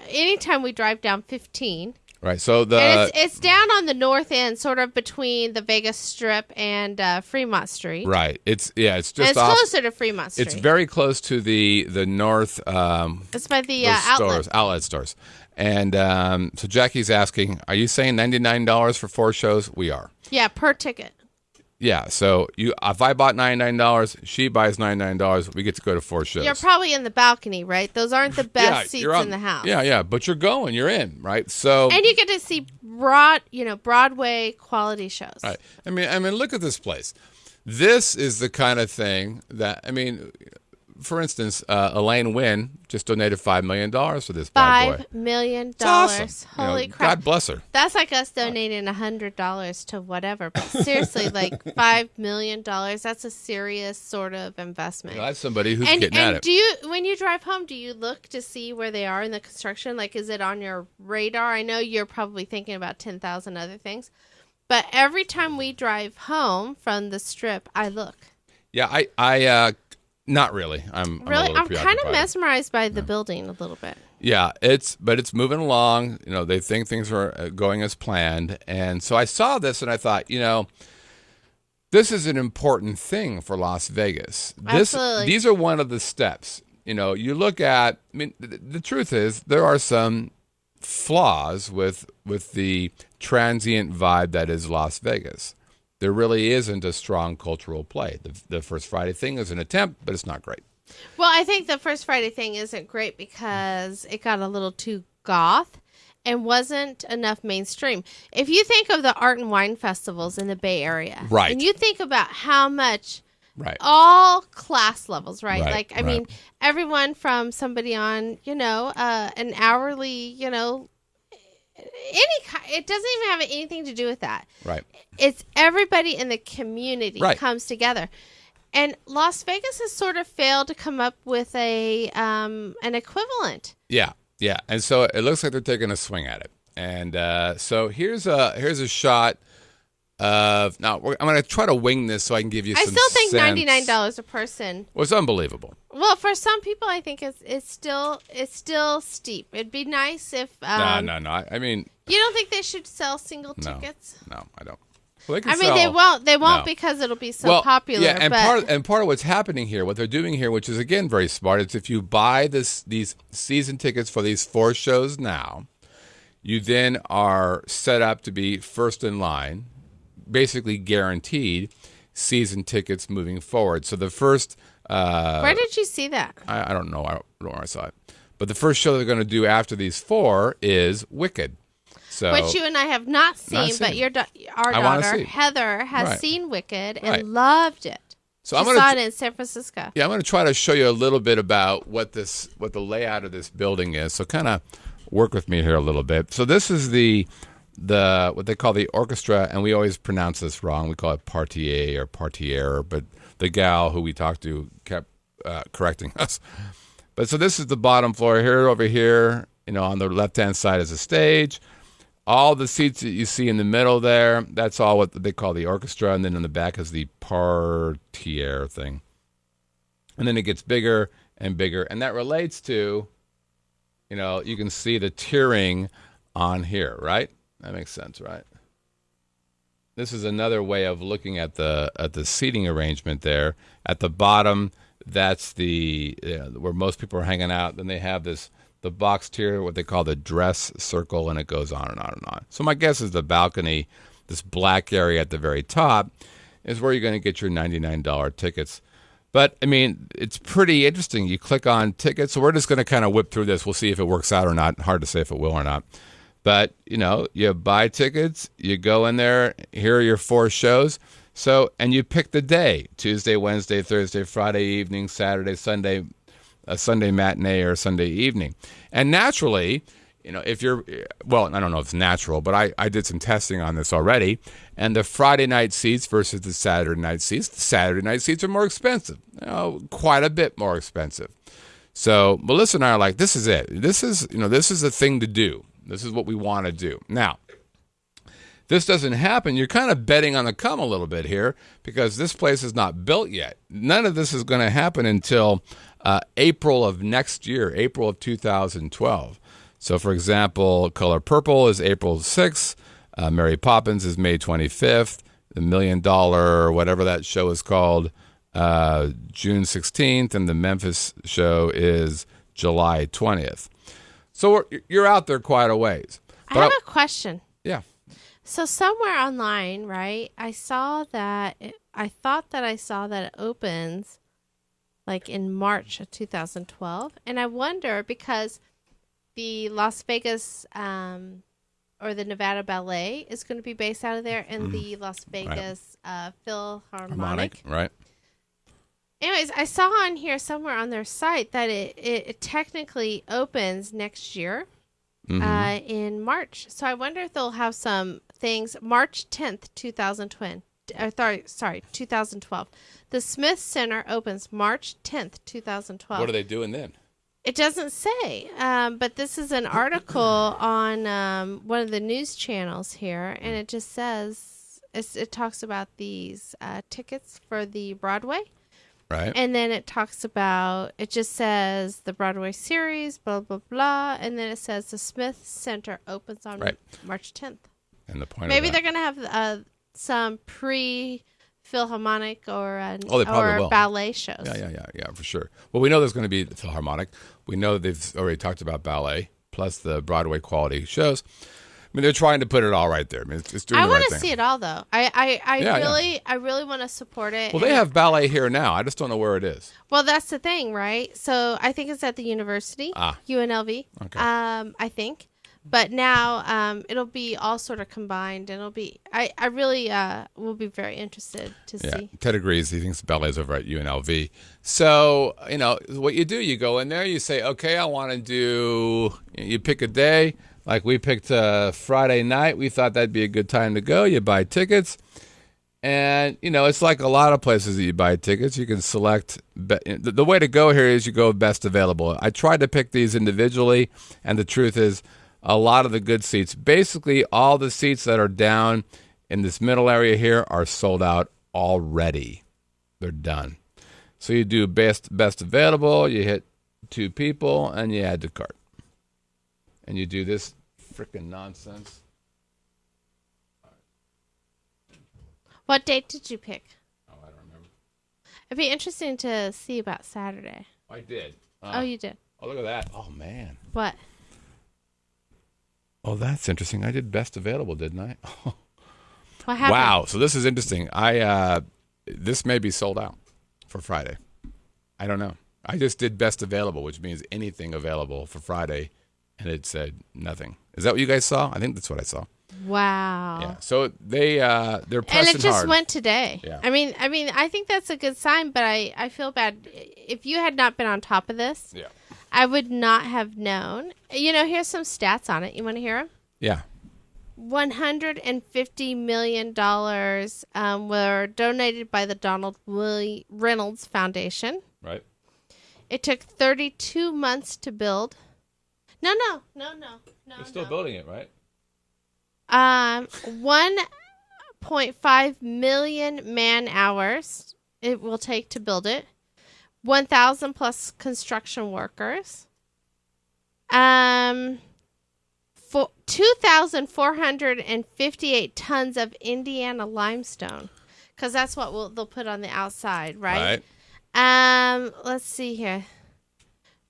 anytime we drive down 15. Right. So And it's down on the north end, sort of between the Vegas Strip and Fremont Street. right. It's just And it's off. closer to Fremont Street. It's very close to the north. It's by the those outlet. outlet stores. And so Jackie's asking, are you saying $99 for 4 shows? We are. Yeah, per ticket. Yeah. So if I bought $99, she buys $99. We get to go to 4 shows. You're probably in the balcony, right? Those aren't the best seats you're in the house. Yeah. But you're you're in, right? So. And you get to see Broadway quality shows. Right. I mean, look at this place. This is the kind of thing that, for instance, Elaine Wynn just donated $5 million for this bad boy. $5 million. It's awesome. Holy crap. God bless her. That's like us donating $100 to whatever. But seriously, like $5 million, that's a serious sort of investment. That's somebody who's And getting at it. when you drive home, do you look to see where they are in the construction? Like, is it on your radar? I know you're probably thinking about 10,000 other things. But every time we drive home from the strip, I look. Yeah, I not really. I'm Really? I'm I'm kind of mesmerized by the building a little bit. Yeah, it's moving along. They think things are going as planned, and so I saw this and I thought, this is an important thing for Las Vegas. Absolutely. These are one of the steps. You look at. I mean, the truth is there are some flaws with the transient vibe that is Las Vegas. There really isn't a strong cultural play. The First Friday thing is an attempt, but it's not great. Well, I think the First Friday thing isn't great because it got a little too goth and wasn't enough mainstream. If you think of the art and wine festivals in the Bay Area, Right. and you think about how much Right. all class levels, right? Right, Like, I right. mean, everyone from somebody on, an hourly, it doesn't even have anything to do with that. Right. It's everybody in the community Right. comes together. And Las Vegas has sort of failed to come up with an equivalent. Yeah. And so it looks like they're taking a swing at it. And so here's a shot of now. I'm going to try to wing this so I can give you. I some still think sense. $99 a person. Was unbelievable. Well, for some people, I think it's still steep. It'd be nice if. No. I mean, You don't think they should sell single no, tickets? no, I don't. Well, they can I mean, sell- they won't No. because it'll be so popular. Yeah, and but part of what's happening here, what they're doing here, which is again very smart, is if you buy these season tickets for these 4 shows now, you then are set up to be first in line, basically guaranteed season tickets moving forward. So the first, where did you see that? I don't know, I don't know where I saw it, but the first show they're going to do after these 4 is Wicked. So, Which you and I have not seen, seen. but our I wanna daughter see. Heather has Right. seen Wicked and Right. loved it. So She I'm gonna saw tr- it in San Francisco. Yeah, I'm going to try to show you a little bit about what the layout of this building is. So kind of work with me here a little bit. So this is the what they call the orchestra, and we always pronounce this wrong. We call it partier or partiere, but the gal who we talked to kept correcting us. But so this is the bottom floor here. Over here, on the left-hand side is a stage. all the seats that you see in the middle there, that's all what they call the orchestra, and then in the back is the parterre thing. And then it gets bigger and bigger, and that relates to, you can see the tiering on here, right? That makes sense, right? This is another way of looking at the seating arrangement there. At the bottom, that's where most people are hanging out. Then they have the box tier, what they call the dress circle, and it goes on and on and on. So my guess is the balcony, this black area at the very top, is where you're going to get your $99 tickets. But, I mean, it's pretty interesting. You click on tickets. So we're just going to kind of whip through this. We'll see if it works out or not. Hard to say if it will or not. But, you buy tickets. You go in there. Here are your 4 shows. So, and you pick the day. Tuesday, Wednesday, Thursday, Friday evening, Saturday, Sunday, a Sunday matinee or a Sunday evening. And naturally, if you're, well, I don't know if it's natural, but I did some testing on this already. And the Friday night seats versus the Saturday night seats are more expensive, quite a bit more expensive. So Melissa and I are like, this is it. This is the thing to do. This is what we want to do. Now, this doesn't happen. You're kind of betting on the come a little bit here because this place is not built yet. None of this is going to happen until April of next year, April of 2012. So, for example, Color Purple is April 6th. Mary Poppins is May 25th. The $1 Million, whatever that show is called, June 16th. And the Memphis show is July 20th. So you're out there quite a ways. I have a question. Yeah. So somewhere online, right, I thought that it opens like in March of 2012. And I wonder because the Las Vegas or the Nevada Ballet is going to be based out of there and the Las Vegas Philharmonic. Right. Anyways, I saw on here somewhere on their site that it technically opens next year in March. So I wonder if they'll have some things March 10th, 2012. 2012. The Smith Center opens March 10th, 2012. What are they doing then? It doesn't say, but this is an article on one of the news channels here, and it just says, it talks about these tickets for the Broadway. Right. And then it just says the Broadway series, blah, blah, blah, and then it says the Smith Center opens on March 10th. And the point Maybe of they're going to have some pre-Philharmonic or will. ballet shows. Yeah, for sure. Well, we know there's going to be the Philharmonic. We know they've already talked about ballet, plus the Broadway quality shows. I mean, they're trying to put it all right there. I mean, it's doing the right thing. I want to see it all, though. I really want to support it. Well, they have ballet here now. I just don't know where it is. Well, that's the thing, right? So I think it's at the university, UNLV. Okay. I think. But now it'll be all sort of combined, and it'll be. I really will be very interested to see. Ted agrees. He thinks ballet's over at UNLV. So what you do, you go in there, you say, okay, I want to do. You pick a day, like we picked Friday night. We thought that'd be a good time to go. You buy tickets, and it's like a lot of places that you buy tickets. You can select. The way to go here is you go best available. I tried to pick these individually, and the truth is. A lot of the good seats, basically all the seats that are down in this middle area here are sold out already. They're done. So you do best available, you hit 2 people, and you add to cart. And you do this freaking nonsense. What date did you pick? Oh, I don't remember. It'd be interesting to see about Saturday. I did. Oh, you did? Oh, look at that. Oh, man. What? Oh, that's interesting. I did best available, didn't I? What happened? Wow. So this is interesting. This may be sold out for Friday. I don't know. I just did best available, which means anything available for Friday, and it said nothing. Is that what you guys saw? I think that's what I saw. Wow. Yeah. So they're pressing hard. And it just went today. Yeah. I mean, I think that's a good sign, but I feel bad if you had not been on top of this. Yeah. I would not have known. Here's some stats on it. You want to hear them? Yeah. $150 million were donated by the Donald Reynolds Foundation. Right. It took 32 months to build. No. They're still building it, right? 1.5 million man hours it will take to build it. 1,000 plus construction workers. 2,458 tons of Indiana limestone, because that's what they'll put on the outside, right? Let's see here.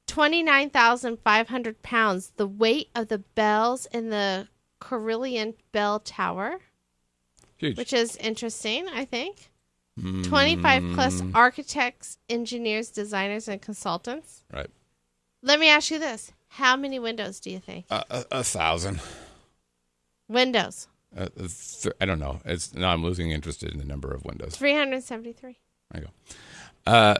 29,500 pounds, the weight of the bells in the Carillon Bell Tower. Huge. Which is interesting, I think. 25 plus architects, engineers, designers, and consultants. Right. Let me ask you this. How many windows do you think? 1,000. Windows. I don't know. Now I'm losing interest in the number of windows. 373. There you go.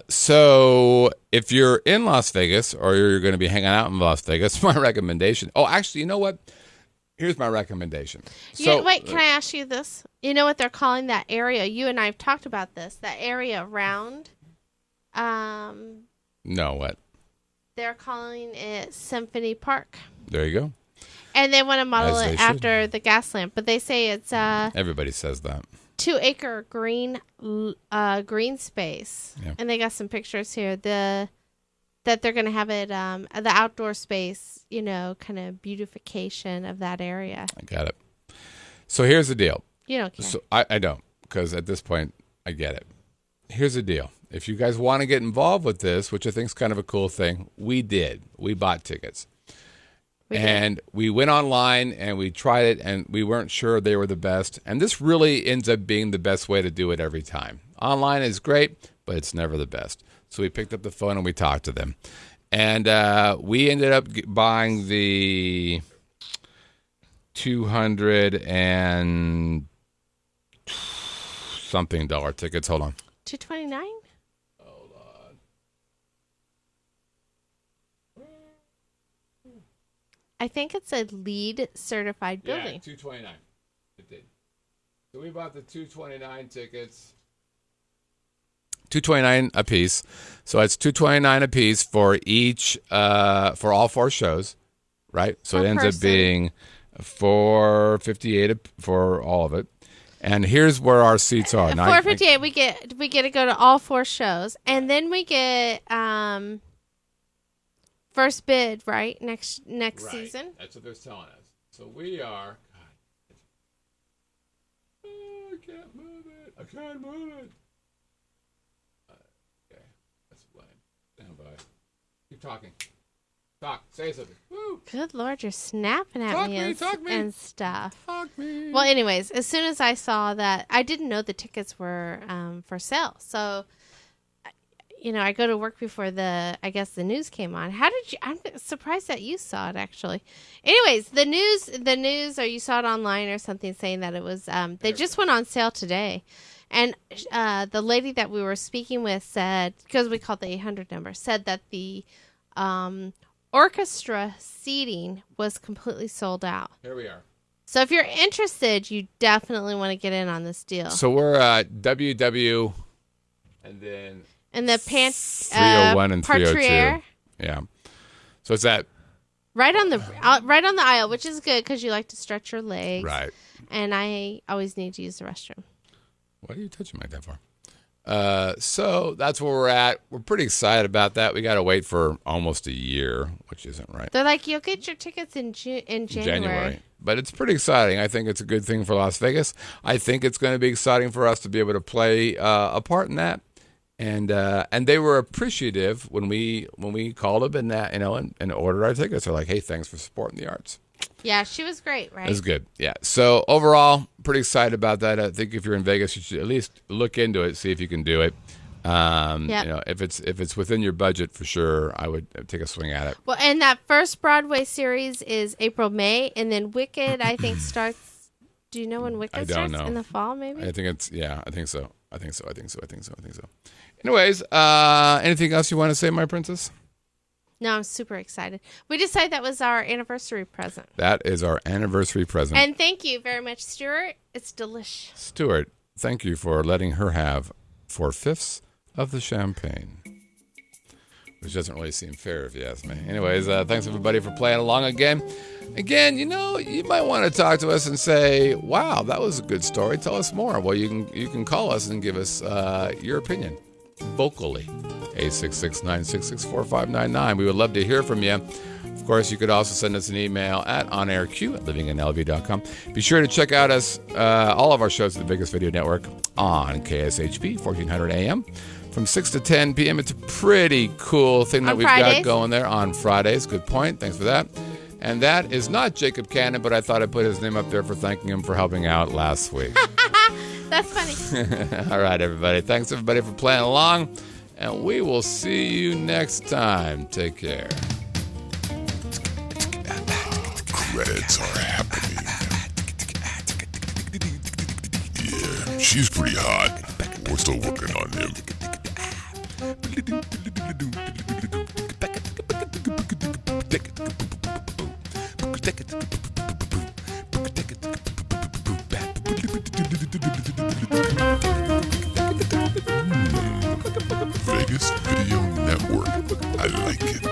So if you're in Las Vegas or you're going to be hanging out in Las Vegas, my recommendation. Oh, actually, you know what? Here's my recommendation. Wait, can I ask you this? You know what they're calling that area? You and I have talked about this. That area around. No, what? They're calling it Symphony Park. There you go. And they want to model As it they after the gas lamp, but they say it's Everybody says that. 2-acre green space. Yeah. And they got some pictures here. That they're going to have it the outdoor space, kind of beautification of that area. I got it. So here's the deal. You don't care. So I don't, because at this point I get it. Here's the deal. If you guys want to get involved with this, which I think is kind of a cool thing, we did. We bought tickets. And we went online and we tried it and we weren't sure they were the best. And this really ends up being the best way to do it every time. Online is great, but it's never the best. So we picked up the phone and we talked to them. And we ended up buying the 200 and something dollar tickets. Hold on. $229? Hold on. I think it's a LEED certified building. Yeah, $229. It did. So we bought the 229 tickets. $229 a piece. So it's $229 a piece for each for all 4 shows, right? So Per it ends person. up being $458 for all of it. And here's where our seats are. Now, $458. We get to go to all 4 shows, and then we get first bid right next right. season. That's what they're telling us. So we are. God, I can't move it. I can't move it. Okay, that's lame. Stand by. Keep talking. Talk. Say something. Woo. Good Lord, you're snapping at me and stuff. Talk me. Well, anyways, as soon as I saw that, I didn't know the tickets were for sale. So, I go to work before the news came on. How did you? I'm surprised that you saw it actually. Anyways, the news, or you saw it online or something saying that it was. They just went on sale today, and the lady that we were speaking with said, because we called the 800 number, said that the orchestra seating was completely sold out. Here we are. So if you're interested, you definitely want to get in on this deal. So we're at WW, and then And the 301 and 302. Yeah. So it's that. Right on the aisle, which is good because you like to stretch your legs. Right. And I always need to use the restroom. What are you touching like that for? So that's where we're at. We're pretty excited about that. We got to wait for almost a year, which isn't right. They're like, you'll get your tickets in January. But it's pretty exciting. I think it's a good thing for Las Vegas. I think it's going to be exciting for us to be able to play a part in that. And they were appreciative when we called them and that, and ordered our tickets. They're like, hey, thanks for supporting the arts. Yeah, she was great, right? It was good. Yeah. So overall, pretty excited about that. I think if you're in Vegas, you should at least look into it, see if you can do it. If it's within your budget, for sure, I would take a swing at it. Well, and that first Broadway series is April, May, and then Wicked, I think, starts. Do you know when Wicked starts? Know. In the fall, maybe? I think it's, yeah, I think so. Anyways, anything else you want to say, my princess? No, I'm super excited. We decided that was our anniversary present. That is our anniversary present. And thank you very much, Stuart. It's delicious. Stuart, thank you for letting her have 4/5 of the champagne. which doesn't really seem fair if you ask me. Anyways, thanks everybody for playing along again. Again, you might want to talk to us and say, wow, that was a good story. Tell us more. Well, you can call us and give us your opinion vocally. 866-966-4599. We would love to hear from you. Of course, you could also send us an email at onairq@livinginlv.com. Be sure to check out all of our shows at the biggest video network on KSHP, 1400 AM. From 6 to 10 p.m. It's a pretty cool thing that On we've Fridays. got going there on Fridays. Good point. Thanks for that. And that is not Jacob Cannon, but I thought I'd put his name up there for thanking him for helping out last week. That's funny. All right, everybody. Thanks, everybody, for playing along. And we will see you next time. Take care. Credits are happening. Yeah, she's pretty hot. We're still working on him. Vegas Video Network. I like it.